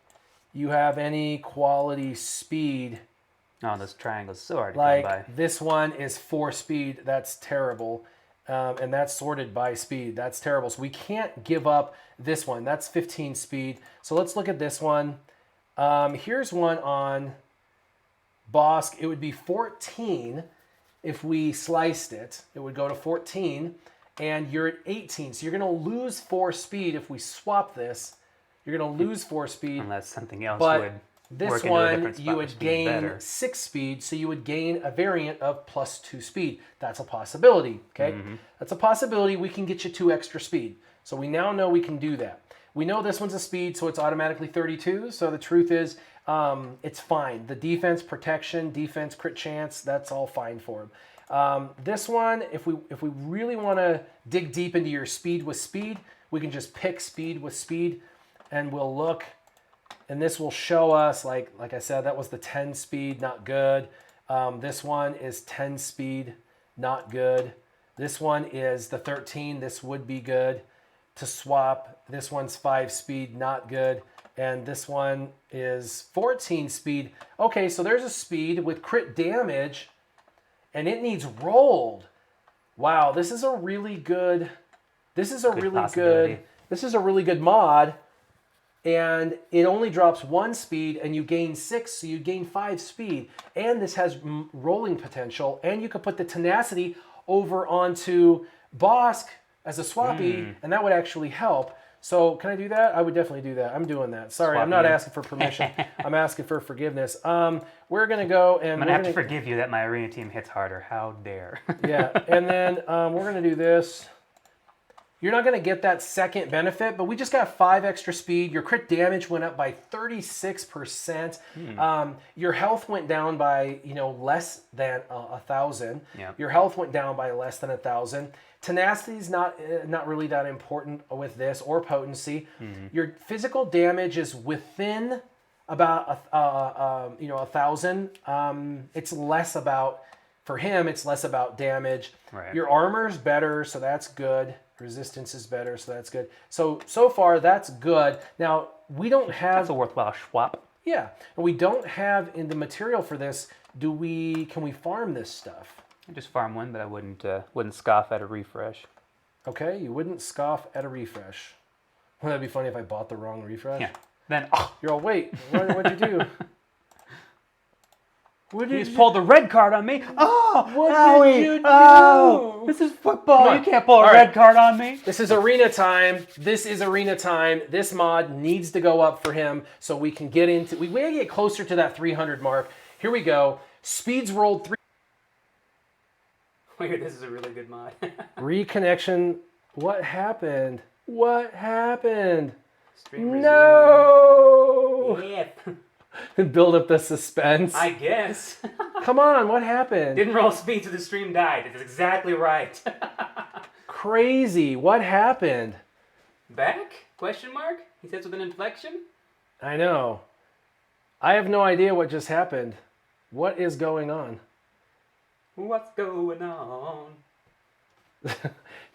you have any quality speed. Oh, this triangle's so hard to come by. This one is 4 speed. That's terrible. And that's sorted by speed. That's terrible. So we can't give up this one. That's 15 speed. So let's look at this one. Here's one on Bosk. It would be 14 if we sliced it. It would go to 14. And you're at 18. So you're going to lose 4 speed if we swap this. You're going to lose 4 speed. Unless something else would this work one, into a different spot you would gain better. 6 speed, so you would gain a variant of plus 2 speed. That's a possibility, okay? That's a possibility. We can get you 2 extra speed. So we now know we can do that. We know this one's a speed, so it's automatically 32. So the truth is, it's fine. The defense, protection, defense, crit chance, that's all fine for him. This one, if we really want to dig deep into your speed with speed, we can just pick speed with speed, and we'll look. And this will show us, like I said, that was the 10 speed, not good. This one is 10 speed, not good. This one is the 13, this would be good. To swap, this one's 5 speed, not good. And this one is 14 speed. Okay, so there's a speed with crit damage, and it needs rolled. Wow, this is a really good, this is a really good mod. And it only drops 1 speed, and you gain 6, so you gain 5 speed. And this has rolling potential, and you could put the tenacity over onto Bosk as a swappy, and that would actually help. So can I do that? I would definitely do that. I'm doing that. Sorry, I'm not asking for permission. I'm asking for forgiveness. We're going to go and... I'm going to have to forgive you that my arena team hits harder. How dare. Yeah, and then we're going to do this. You're not going to get that second benefit, but we just got 5 extra speed. Your crit damage went up by 36%. Your health went down by, less than 1,000. Yeah. Your health went down by less than 1,000. Tenacity is not really that important with this, or potency. Your physical damage is within about 1,000. It's less about, for him, it's less about damage. Right. Your armor's better, so that's good. Resistance is better, so that's good. So far, that's good. Now, we don't have... That's a worthwhile swap. Yeah, and we don't have in the material for this, can we farm this stuff? I just farm one, but I wouldn't scoff at a refresh. Okay, you wouldn't scoff at a refresh. Wouldn't that be funny if I bought the wrong refresh? Yeah. Then, you're all, wait, what'd you do? You just pulled the red card on me. Oh, what did you do? Oh, this is football. You can't pull a red card on me. This is arena time. This mod needs to go up for him so we can get into... We gotta get closer to that 300 mark. Here we go. Speeds rolled 3... Wait, this is a really good mod. Reconnection. What happened? What happened? Stream resumed. No! Yeah. Build up the suspense. I guess. Come on, what happened? Didn't roll speed, so the stream died. That's exactly right. Crazy. What happened? Back? Question mark? He says with an inflection? I know. I have no idea what just happened. What is going on? What's going on?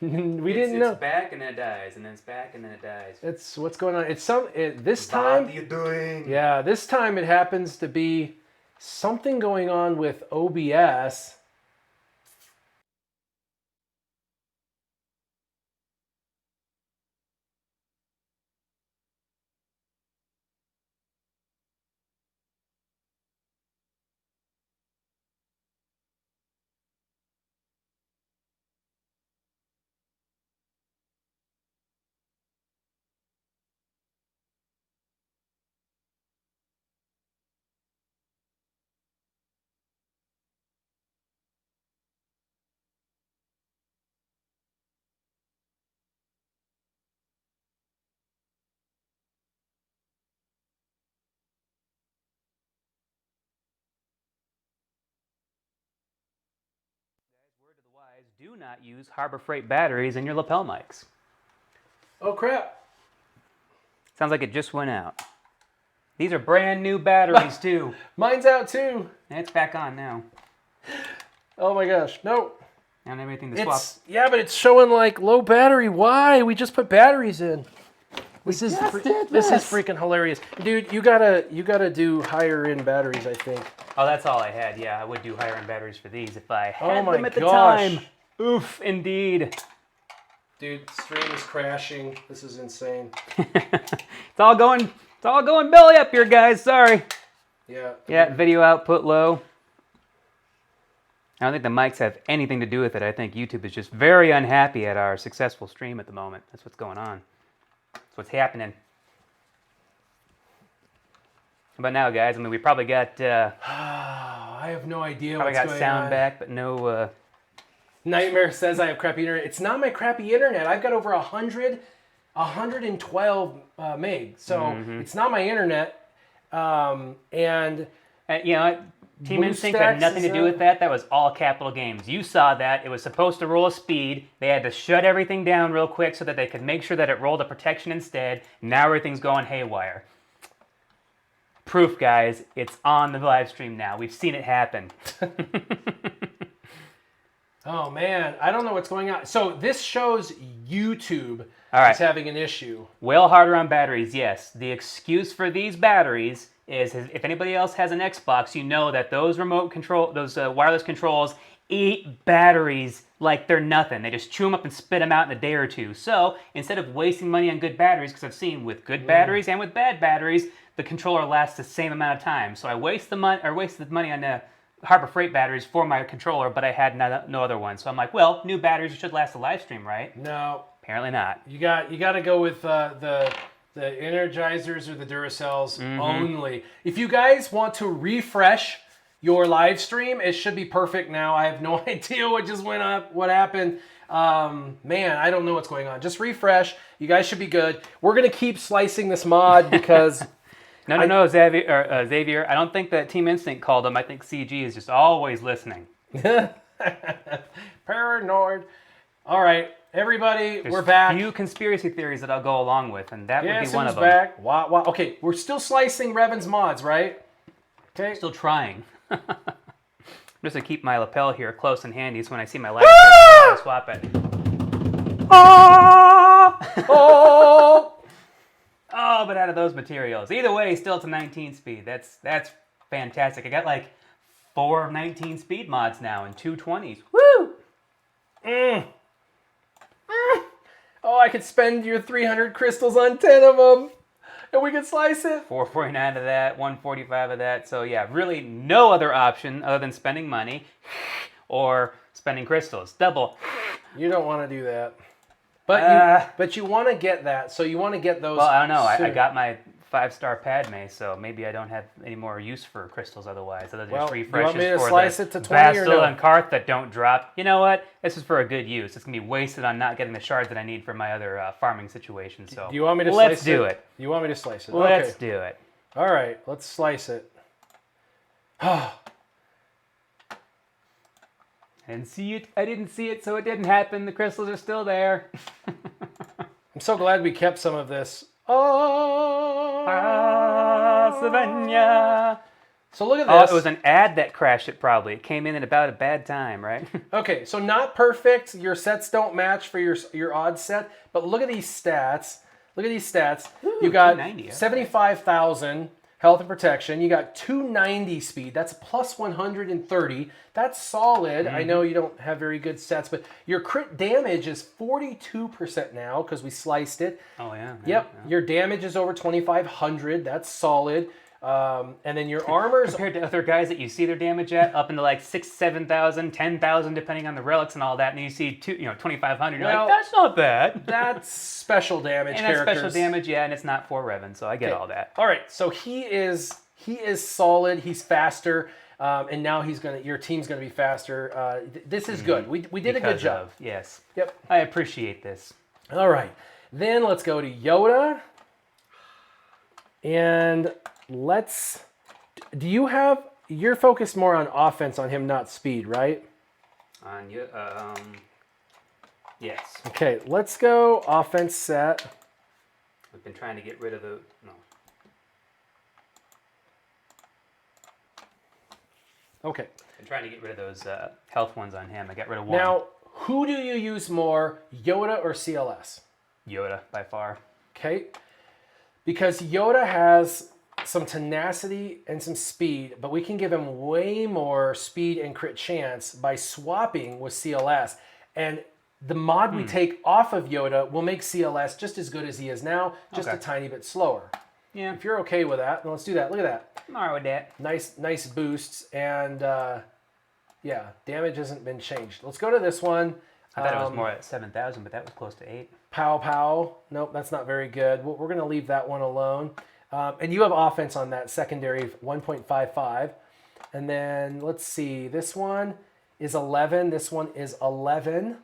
We didn't know. It's back and then it dies, and then it's back and then it dies. It's what's going on. It's this time. What are you doing? Yeah, this time it happens to be something going on with OBS. Word to the wise, do not use Harbor Freight batteries in your lapel mics. Oh crap. Sounds like it just went out. These are brand new batteries too. Mine's out too. And it's back on now. Oh my gosh. No. I don't have anything to swap. Yeah, but it's showing like low battery. Why? We just put batteries in. This is freaking hilarious. Dude, you gotta do higher end batteries, I think. Oh, that's all I had. Yeah, I would do higher end batteries for these if I Oh had my them at the gosh. time. Oof, indeed. Dude, stream is crashing. This is insane. It's all going belly up here, guys. Sorry. Yeah. Yeah, video output low. I don't think the mics have anything to do with it. I think YouTube is just very unhappy at our successful stream at the moment. That's what's going on. That's what's happening. But now, guys, I mean, we probably got I have no idea what's going on. sound back, but no. Nightmare says I have crappy internet. It's not my crappy internet. I've got over 112 meg. So it's not my internet. And You know what? Team Instinct had nothing to do with that. That was all Capital Games. You saw that. It was supposed to roll a speed. They had to shut everything down real quick so that they could make sure that it rolled a protection instead. Now everything's going haywire. Proof, guys. It's on the live stream now. We've seen it happen. oh man, I don't know what's going on. So this shows YouTube All right. is having an issue. Well harder on batteries, yes. The excuse for these batteries is if anybody else has an Xbox, you know that those wireless controls eat batteries like they're nothing. They just chew them up and spit them out in a day or two. So instead of wasting money on good batteries, because I've seen with good batteries and with bad batteries, the controller lasts the same amount of time. So I wasted the money on the Harbor Freight batteries for my controller, but I had no other one. So I'm like, well, new batteries should last the live stream, right? No. Apparently not. You got to go with the Energizers or the Duracells only. If you guys want to refresh your live stream, it should be perfect now. I have no idea what just went up, what happened. Man, I don't know what's going on. Just refresh. You guys should be good. We're going to keep slicing this mod because... No, Xavier. I don't think that Team Instinct called him. I think CG is just always listening. Paranoid. All right, everybody, There's we're back. a few conspiracy theories that I'll go along with, and that would be one of them. back. Wow. Okay, we're still slicing Revan's mods, right? Okay. Still trying. I'm just going to keep my lapel here close and handy so when I see my light, I swap it. Oh! Oh, but out of those materials. Either way, still it's a 19 speed. That's fantastic. I got like 4 19 speed mods now and 2 20s. Woo! Oh, I could spend your 300 crystals on 10 of them, and we could slice it. 449 of that, 145 of that. So yeah, really no other option other than spending money or spending crystals. Double. You don't want to do that. But you want to get that, so you want to get those. Well, I don't know. I got my 5-star Padme, so maybe I don't have any more use for crystals otherwise. Other than Well, just you want me refreshes to for slice the it to 20 or Bastil no? and Karth that don't drop. You know what? This is for a good use. It's going to be wasted on not getting the shards that I need for my other farming situation. So Do you want me to let's slice do it? it. You want me to slice it? Let's Okay. do it. All right, let's slice it. I didn't see it. I didn't see it, so it didn't happen. The crystals are still there. I'm so glad we kept some of this. Oh, Savannah. so look at Oh, this. it was an ad that crashed it probably. It came in at about a bad time, right? Okay, so not perfect. Your sets don't match for your odd set, but look at these stats. Look at these stats. You got 290, okay. 75,000 health and protection. You got 290 speed. That's plus 130. That's solid. I know you don't have very good sets, but your crit damage is 42% now because we sliced it. Oh, yeah. Yep. Your damage is over 2,500. That's solid. And then your armor's Compared to other guys that you see their damage at, up into like 6,000, 7,000, 10,000, depending on the relics and all that, and you see 2,500. You're Well, like, that's not bad. that's special damage And that's characters. special damage, yeah, and it's not for Revan, so I get Okay. all that. All right, so he is solid. He's faster, and now your team's gonna be faster. This is good. We did a good Because job. of- yes. Yep. I appreciate this. All right, then let's go to Yoda, and you're focused more on offense on him, not speed, right? On you, yes. Okay, let's go offense set. We've been trying to get rid of the no. Okay. Been trying to get rid of those health ones on him. I got rid of one. Now, who do you use more, Yoda or CLS? Yoda by far. Okay, because Yoda has some tenacity and some speed, but we can give him way more speed and crit chance by swapping with CLS. And the mod we take off of Yoda will make CLS just as good as he is now, just a Okay. tiny bit slower. Yeah. If you're okay with that, then let's do that. Look at that. I'm alright with that. Nice boosts, and yeah, damage hasn't been changed. Let's go to this one. I thought it was more at 7,000, but that was close to 8. Pow pow. Nope, that's not very good. We're going to leave that one alone. And you have offense on that secondary 1.55. And then let's see. This one is 11. This one is 11.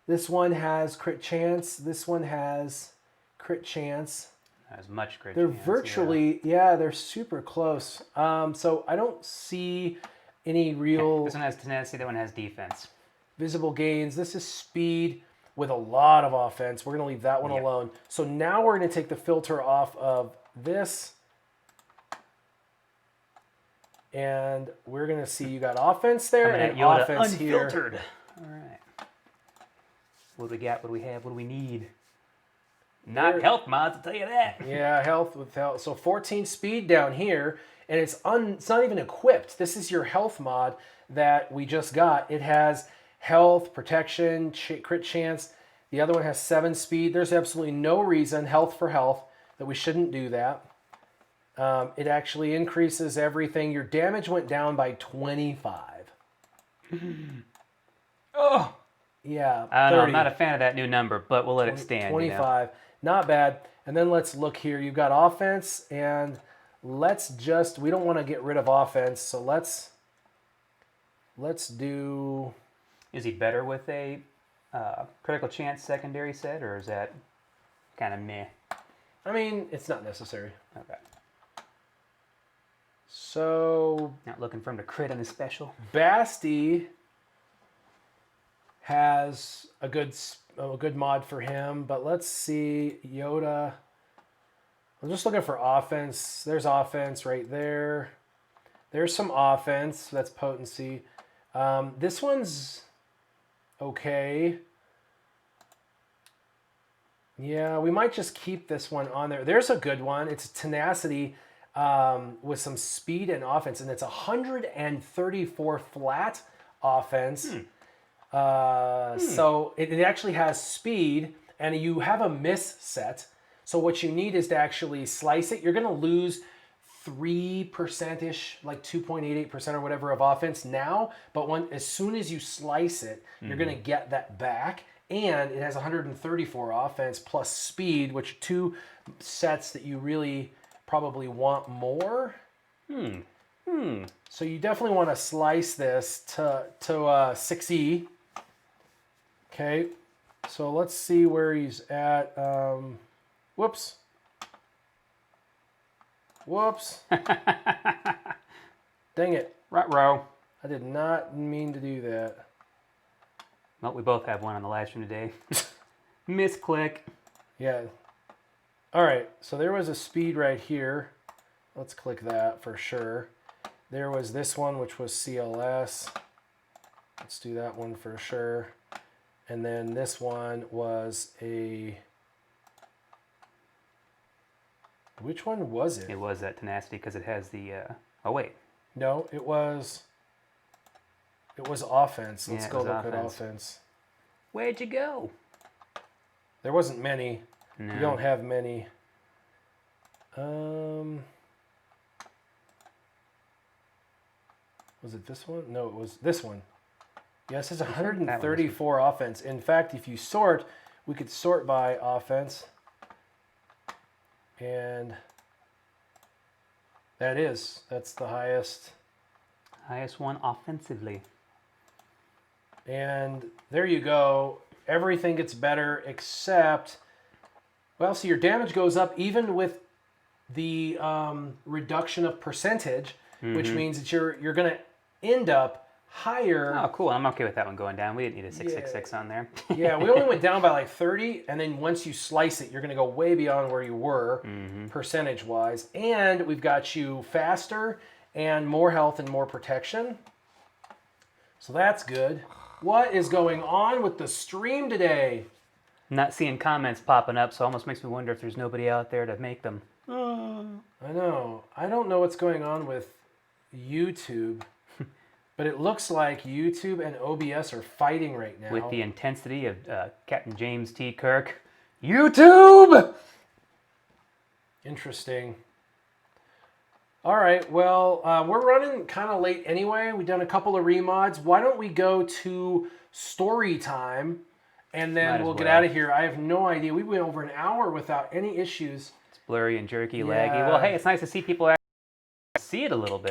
This one has crit chance. This one has crit chance. As much great. They're chance, virtually, yeah, they're super close. So I don't see any yeah. real This one has tenacity. That one has defense. visible gains. This is speed with a lot of offense. We're going to leave that one Yep. alone. So now we're going to take the filter off of this. And we're going to see you got offense there Coming at and Yoda offense here. unfiltered. All right. What do we got? What do we have? What do we need? Not There- health mods, I'll tell you that. Yeah, health with health. So 14 speed down here, and it's not even equipped. This is your health mod that we just got. It has health, protection, crit chance. The other one has 7 speed. There's absolutely no reason, health for health, that we shouldn't do that. It actually increases everything. Your damage went down by 25. Oh, Yeah, I don't know. 30. I'm not a fan of that new number, but we'll let it stand. 25. Not bad. And then let's look here. You've got offense, and we don't want to get rid of offense, so let's do, Is he better with a critical chance secondary set, or is that kind of meh? I mean, it's not necessary. Okay. So Not looking for him to crit on his special. Basti has a good mod for him, but let's see Yoda. I'm just looking for offense. There's offense right there. There's some offense. That's potency. This one's okay. Yeah, we might just keep this one on there. There's a good one. It's tenacity with some speed and offense, and it's 134 flat offense. So it actually has speed, and you have a miss set. So what you need is to actually slice it. You're going to lose 3%-ish, like 2.88% or whatever of offense now. But as soon as you slice it, you're going to get that back. And it has 134 offense plus speed, which are two sets that you really probably want more. So you definitely want to slice this to 6E. Okay, so let's see where he's at. Whoops. Dang it. Ruh-roh. I did not mean to do that. Well, we both have one on the live stream today. Misclick. Yeah. All right, so there was a speed right here. Let's click that for sure. There was this one, which was CLS. Let's do that one for sure. And then this one was a... Which one was it? It was that tenacity because it has the... Oh, wait. No, it was offense. Let's go look at offense. Where'd you go? There wasn't many. No. You don't have many. Was it this one? No, it was this one. Yes, it's 134 offense. In fact, if you sort, we could sort by offense. And that's the highest. Highest one offensively. And there you go. Everything gets better except, well, so your damage goes up even with the reduction of percentage, which means that you're going to end up higher. Oh, cool. I'm okay with that one going down. We didn't need a 666 on there. Yeah, we only went down by like 30, and then once you slice it, you're going to go way beyond where you were percentage-wise. And we've got you faster and more health and more protection. So that's good. What is going on with the stream today? I'm not seeing comments popping up, so it almost makes me wonder if there's nobody out there to make them. I know. I don't know what's going on with YouTube, but it looks like YouTube and OBS are fighting right now. With the intensity of Captain James T. Kirk. YouTube! Interesting. All right, well, we're running kind of late anyway. We've done a couple of remods. Why don't we go to story time, and then we'll get out of here. I have no idea. We went over an hour without any issues. It's blurry and jerky, laggy. Well, hey, it's nice to see people actually see it a little bit.